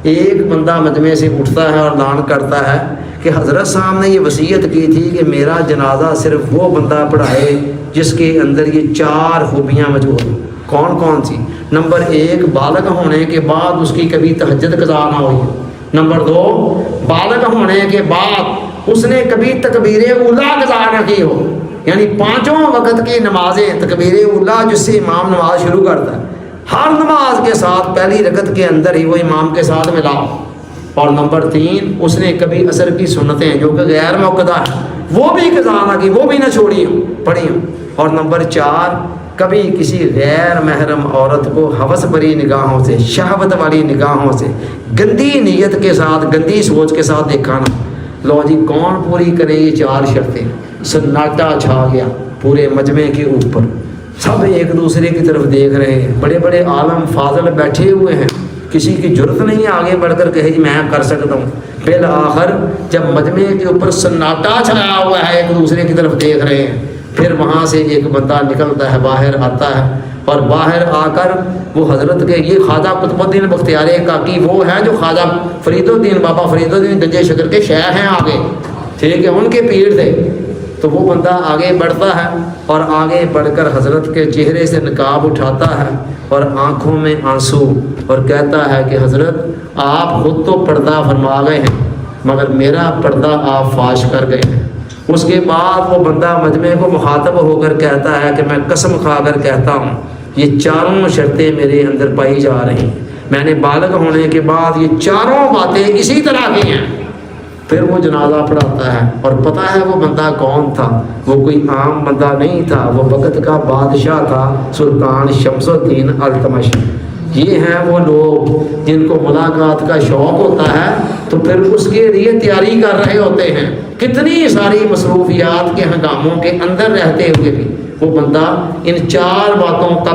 ایک بندہ مجمع سے اٹھتا ہے اور اعلان کرتا ہے کہ حضرت صاحب نے یہ وصیت کی تھی کہ میرا جنازہ صرف وہ بندہ پڑھائے جس کے اندر یہ 4 خوبیاں موجود ہوں. کون کون سی؟ نمبر 1، بالغ ہونے کے بعد اس کی کبھی تہجد قضا نہ ہوئی. نمبر 2، بالغ ہونے کے بعد اس نے کبھی تکبیر اولیٰ قضا نہ کی ہو، یعنی 5 وقت کی نمازیں تکبیر اولیٰ جس سے امام نماز شروع کرتا ہے، ہر نماز کے ساتھ پہلی رکعت کے اندر ہی وہ امام کے ساتھ ملا. اور نمبر 3، اس نے کبھی عصر کی سنتیں جو کہ غیر موقدہ ہیں وہ بھی قضا نہ کی، وہ بھی نہ چھوڑی ہوں، پڑھی ہوں. اور نمبر 4، کبھی کسی غیر محرم عورت کو ہوس بری نگاہوں سے، شہوت والی نگاہوں سے، گندی نیت کے ساتھ، گندی سوچ کے ساتھ دیکھا نہ. لو جی کون پوری کرے یہ 4 شرطیں؟ سناٹا چھا گیا پورے مجمع کے اوپر، سب ایک دوسرے کی طرف دیکھ رہے ہیں. بڑے بڑے عالم فاضل بیٹھے ہوئے ہیں، کسی کی جرت نہیں آگے بڑھ کر کہے جی میں کر سکتا ہوں. بالآخر جب مجمع کے اوپر سناٹا چھایا ہوا ہے، ایک دوسرے کی طرف دیکھ رہے ہیں، پھر وہاں سے ایک بندہ نکلتا ہے، باہر آتا ہے، اور باہر آ کر وہ حضرت کے یہ خواجہ قطب الدین بختیاری کاکی وہ ہیں جو خواجہ فرید الدین بابا فرید الدین گنجے شکر کے شیخ ہیں آگے، ٹھیک ہے، ان کے پیر تھے. تو وہ بندہ آگے بڑھتا ہے اور آگے بڑھ کر حضرت کے چہرے سے نقاب اٹھاتا ہے اور آنکھوں میں آنسو، اور کہتا ہے کہ حضرت آپ خود تو پردہ فرما گئے ہیں مگر میرا پردہ آپ فاش کر گئے ہیں. اس کے بعد وہ بندہ مجمع کو مخاطب ہو کر کہتا ہے کہ میں قسم کھا کر کہتا ہوں یہ 4 شرطیں میرے اندر پائی جا رہی ہیں، میں نے بالغ ہونے کے بعد یہ 4 باتیں اسی طرح کی ہیں. پھر وہ جنازہ پڑھاتا ہے، اور پتہ ہے وہ بندہ کون تھا؟ وہ کوئی عام بندہ نہیں تھا، وہ وقت کا بادشاہ تھا، سلطان شمس الدین التمش. یہ ہیں وہ لوگ جن کو ملاقات کا شوق ہوتا ہے تو پھر اس کے لیے تیاری کر رہے ہوتے ہیں. کتنی ساری مصروفیات کے ہنگاموں کے اندر رہتے ہوئے بھی وہ بندہ ان 4 باتوں کا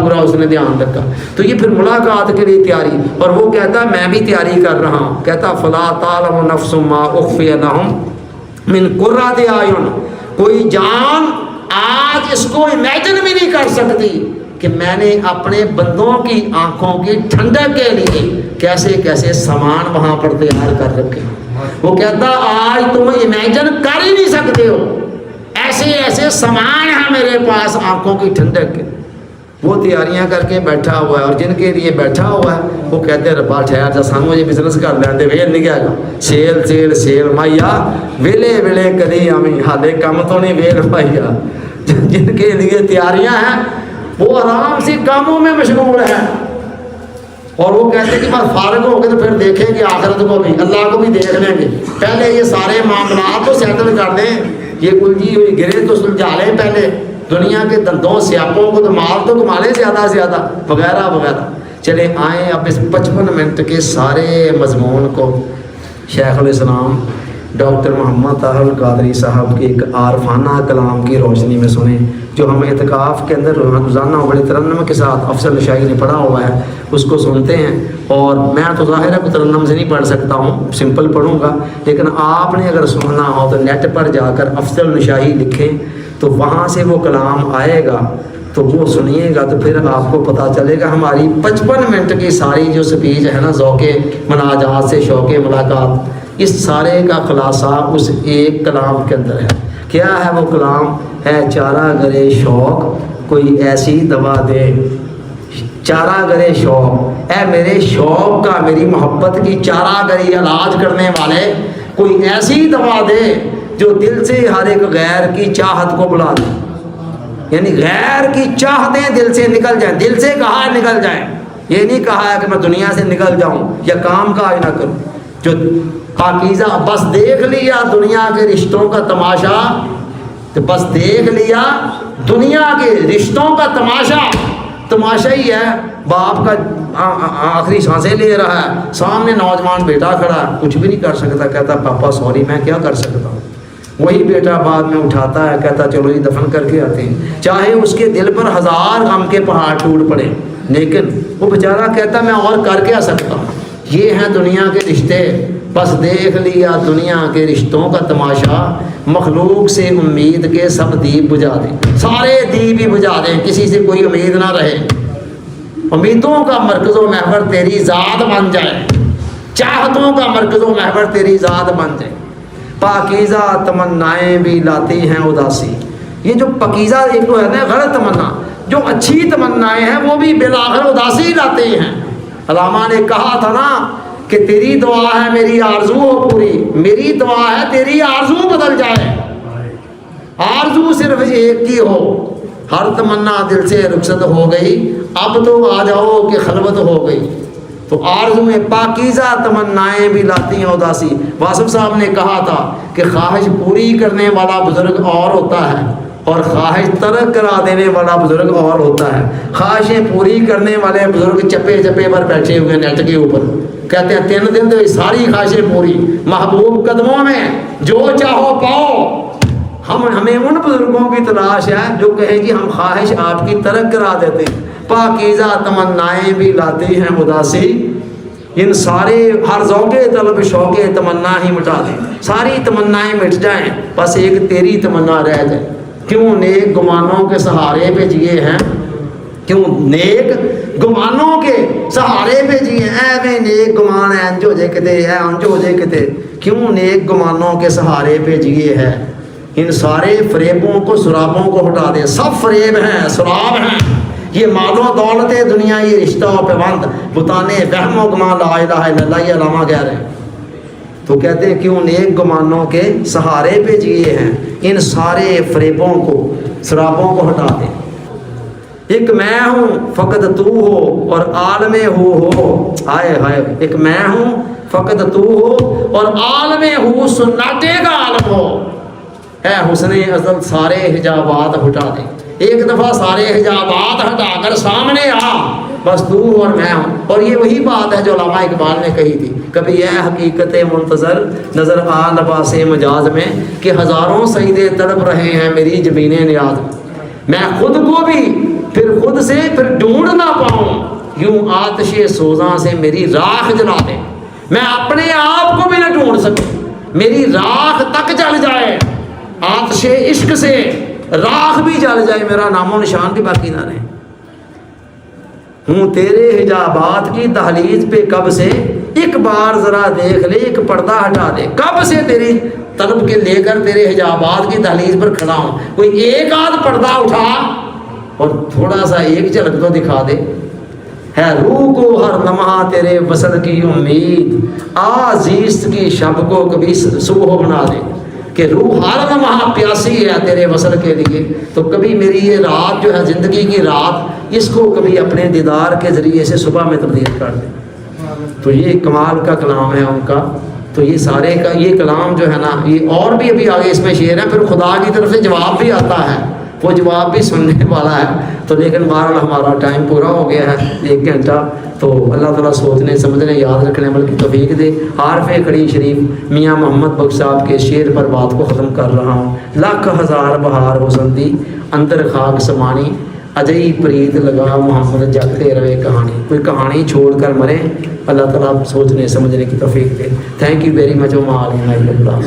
پورا اس نے دھیان رکھا. تو یہ پھر ملاقات کے لیے تیاری، اور وہ کہتا میں بھی تیاری کر رہا ہوں. کہتا فلا تعلم نفس ما اخفی لهم من قرۃ اعین، کوئی جان آج اس کو امیجن بھی نہیں کر سکتی کہ میں نے اپنے بندوں کی آنکھوں کی ٹھنڈک کے لیے کیسے کیسے سامان وہاں پر تیار کر رکھے. وہ کہتا آج تم امیجن کر ہی نہیں سکتے ہو، ایسے ایسے سامان ہیں میرے پاس آنکھوں کی ٹھنڈک کے. وہ تیاریاں کر کے بیٹھا ہوا ہے، اور جن کے لیے بیٹھا ہوا ہے وہ کہتے ہیں ربا ٹھہر جا سانو یہ بزنس کر لیندے ویل نہیں گیا گا، سیل مائیا ویلے کدی آمی ہالے کم تو نہیں ویل مائیا. جن کے لیے تیاریاں ہیں وہ آرام سے کاموں میں مشغول ہیں، اور وہ کہتے ہیں کہ بس فارغ ہو گئے تو پھر دیکھیں گے آخرت کو بھی، اللہ کو بھی دیکھ لیں گے، پہلے یہ سارے معاملات تو سیٹل کر دیں، یہ الجھی ہوئی گرے تو سلجھا لیں، پہلے دنیا کے دندوں سیاپوں کو تو مال تو کما لیں زیادہ سے زیادہ وغیرہ وغیرہ. چلے آئیں اب اس 55 منٹ کے سارے مضمون کو شیخ الاسلام ڈاکٹر محمد طاہر القادری صاحب کے ایک عارفانہ کلام کی روشنی میں سنیں، جو ہم اعتکاف کے اندر روزانہ بڑے ترنم کے ساتھ افضل شاہی نے پڑھا ہوا ہے اس کو سنتے ہیں. اور میں تو ظاہر ہے کہ ترنم سے نہیں پڑھ سکتا ہوں، سمپل پڑھوں گا، لیکن آپ نے اگر سننا ہو تو نیٹ پر جا کر افضل شاہی لکھیں تو وہاں سے وہ کلام آئے گا تو وہ سنیے گا تو پھر آپ کو پتہ چلے گا ہماری 55 منٹ کی ساری جو سپیچ ہے نا ذوق مناجات سے شوق ملاقات، اس سارے کا خلاصہ اس ایک کلام کے اندر ہے۔ کیا ہے وہ کلام؟ ہے چارہ گرے شوق کوئی ایسی دوا دے، چارہ گرے شوق، اے میرے شوق کا، میری محبت کی چارہ گری علاج کرنے والے کوئی ایسی دوا دے جو دل سے ہر ایک غیر کی چاہت کو بلا دے، یعنی غیر کی چاہتیں دل سے نکل جائیں۔ دل سے کہا نکل جائیں، یہ نہیں کہا ہے کہ میں دنیا سے نکل جاؤں یا کام کاج نہ کروں۔ جو پاکیزہ، بس دیکھ لیا دنیا کے رشتوں کا تماشا، تو بس دیکھ لیا دنیا کے رشتوں کا تماشا، تماشا ہی ہے۔ باپ کا آخری سانسیں لے رہا ہے، سامنے نوجوان بیٹا کھڑا ہے، کچھ بھی نہیں کر سکتا، کہتا پاپا سوری میں کیا کر سکتا ہوں۔ وہی بیٹا بعد میں اٹھاتا ہے، کہتا چلو جی دفن کر کے آتے ہیں، چاہے اس کے دل پر 1000 غم کے پہاڑ ٹوٹ پڑے، لیکن وہ بیچارہ کہتا میں اور کر کے آ سکتا ہوں۔ یہ ہیں دنیا کے رشتے، بس دیکھ لیا دنیا کے رشتوں کا تماشا، مخلوق سے امید کے سب دیپ بجھا دیں، سارے دیپ ہی بجھا دیں، کسی سے کوئی امید نہ رہے۔ امیدوں کا مرکز و محور تیری ذات بن جائے، چاہتوں کا مرکز و محور تیری ذات بن جائے۔ پاکیزہ تمنائیں بھی لاتی ہیں اداسی، یہ جو پاکیزہ ایک تو ہے نا غلط تمنا، جو اچھی تمنائیں ہیں وہ بھی بالآخر اداسی لاتے ہیں۔ علامہ نے کہا تھا نا کہ تیری دعا ہے میری آرزو ہو پوری، میری دعا ہے تیری آرزو بدل جائے، آرزو صرف ایک کی ہو۔ ہر تمنا دل سے رخصت ہو گئی، اب تو آ جاؤ کہ خلوت ہو گئی۔ تو آرزو میں پاکیزہ تمنائیں بھی لاتی ہیں اداسی۔ واصف صاحب نے کہا تھا کہ خواہش پوری کرنے والا بزرگ اور ہوتا ہے اور خواہش ترک کرا دینے والا بزرگ اور ہوتا ہے۔ خواہشیں پوری کرنے والے بزرگ چپے چپے پر بیٹھے ہوئے نیٹ کے اوپر، کہتے ہیں 3 دن تو ساری خواہشیں پوری، محبوب قدموں میں جو چاہو پاؤ۔ ہمیں ان بزرگوں کی تلاش ہے جو کہیں کہ ہم خواہش آپ کی ترک کرا دیتے ہیں۔ پاکیزہ تمنائیں بھی لاتی ہیں اداسی، ان سارے ہر ذوق طلب شوق تمنا ہی مٹا دیں، ساری تمنائیں مٹ جائیں، بس ایک تیری تمنا رہ جائے۔ کیوں نیک گمانوں کے سہارے پہ جیے ہیں، کیوں نیک گمانوں کے سہارے پہ جیے، اے میں نیک گمان ہے انجو جے کتے، اے انجو جے کتے، کیوں نیک گمانوں کے سہارے پہ جیے ہیں۔ ان سارے فریبوں کو سرابوں کو ہٹا دیں، سب فریب ہیں سراب ہیں، یہ مال و دولت دنیا، یہ رشتہ و پیوند، بتانے وہم و گمان لا الہ الا اللہ، یہ علامہ کہہ رہے ہیں۔ تو کہتے ہیں کیوں نیک گمانوں کے سہارے پہ جیے ہیں، ان سارے فریبوں کو سرابوں کو ہٹا دیں۔ ایک میں ہوں فقط تو ہو اور عالم ہو، آئے ہائے، ایک میں ہوں فقط تو ہو اور عالم ہو، سناٹے کا عالم ہو، اے حسن ازل سارے حجابات ہٹا دیں۔ ایک دفعہ سارے حجابات ہٹا کر سامنے آ، بس تو اور میں ہوں۔ اور یہ وہی بات ہے جو علامہ اقبال نے کہی تھی، کبھی یہ حقیقت منتظر نظر آ لباس مجاز میں کہ ہزاروں سجدے تڑپ رہے ہیں میری جبین نیاز میں خود کو بھی پھر خود سے پھر ڈھونڈ نہ پاؤں، یوں آتش سوزاں سے میری راکھ جلا دے، میں اپنے آپ کو بھی نہ ڈھونڈ سکوں، میری راکھ تک جل جائے، آتش عشق سے راکھ بھی جل جائے، میرا نام و نشان بھی باقی نہ رہے۔ ہوں تیرے حجابات کی دہلیز پہ کب سے، ایک بار ذرا دیکھ لے، ایک پردہ ہٹا دے، کب سے تیری طلب کے لے کر تیرے حجابات کی دہلیز پر کھڑا ہوں، کوئی ایک آدھ پردہ اٹھا اور تھوڑا سا ایک جھلک تو دکھا دے۔ ہے روح کو ہر لمحہ تیرے وصل کی امید، آزیست کی شب کو کبھی صبح بنا دے، کہ روح ہر لمحہ پیاسی ہے تیرے وصل کے لیے، تو کبھی میری یہ رات جو ہے زندگی کی رات، اس کو کبھی اپنے دیدار کے ذریعے سے صبح میں تبدیل کر دے۔ تو یہ کمال کا کلام ہے ان کا۔ تو یہ سارے کا یہ کلام جو ہے نا، یہ اور بھی ابھی آگے اس میں شعر ہے، پھر خدا کی طرف سے جواب بھی آتا ہے، وہ جواب بھی سننے والا ہے۔ تو لیکن بہرحال ہمارا ٹائم پورا ہو گیا ہے، 1 گھنٹہ، تو اللہ تعالیٰ سوچنے سمجھنے یاد رکھنے عمل کی توفیق دے۔ عارف کھڑی شریف میاں محمد بخش صاحب کے شعر پر بات کو ختم کر رہا ہوں۔ لاکھ ہزار بہار حسن دی اندر خاک سمانی، اجئی پریت لگا محمد جگتے روے کہانی۔ کوئی کہانی چھوڑ کر مرے، اللہ تعالیٰ سوچنے سمجھنے کی توفیق دے۔ Thank you very much, Allah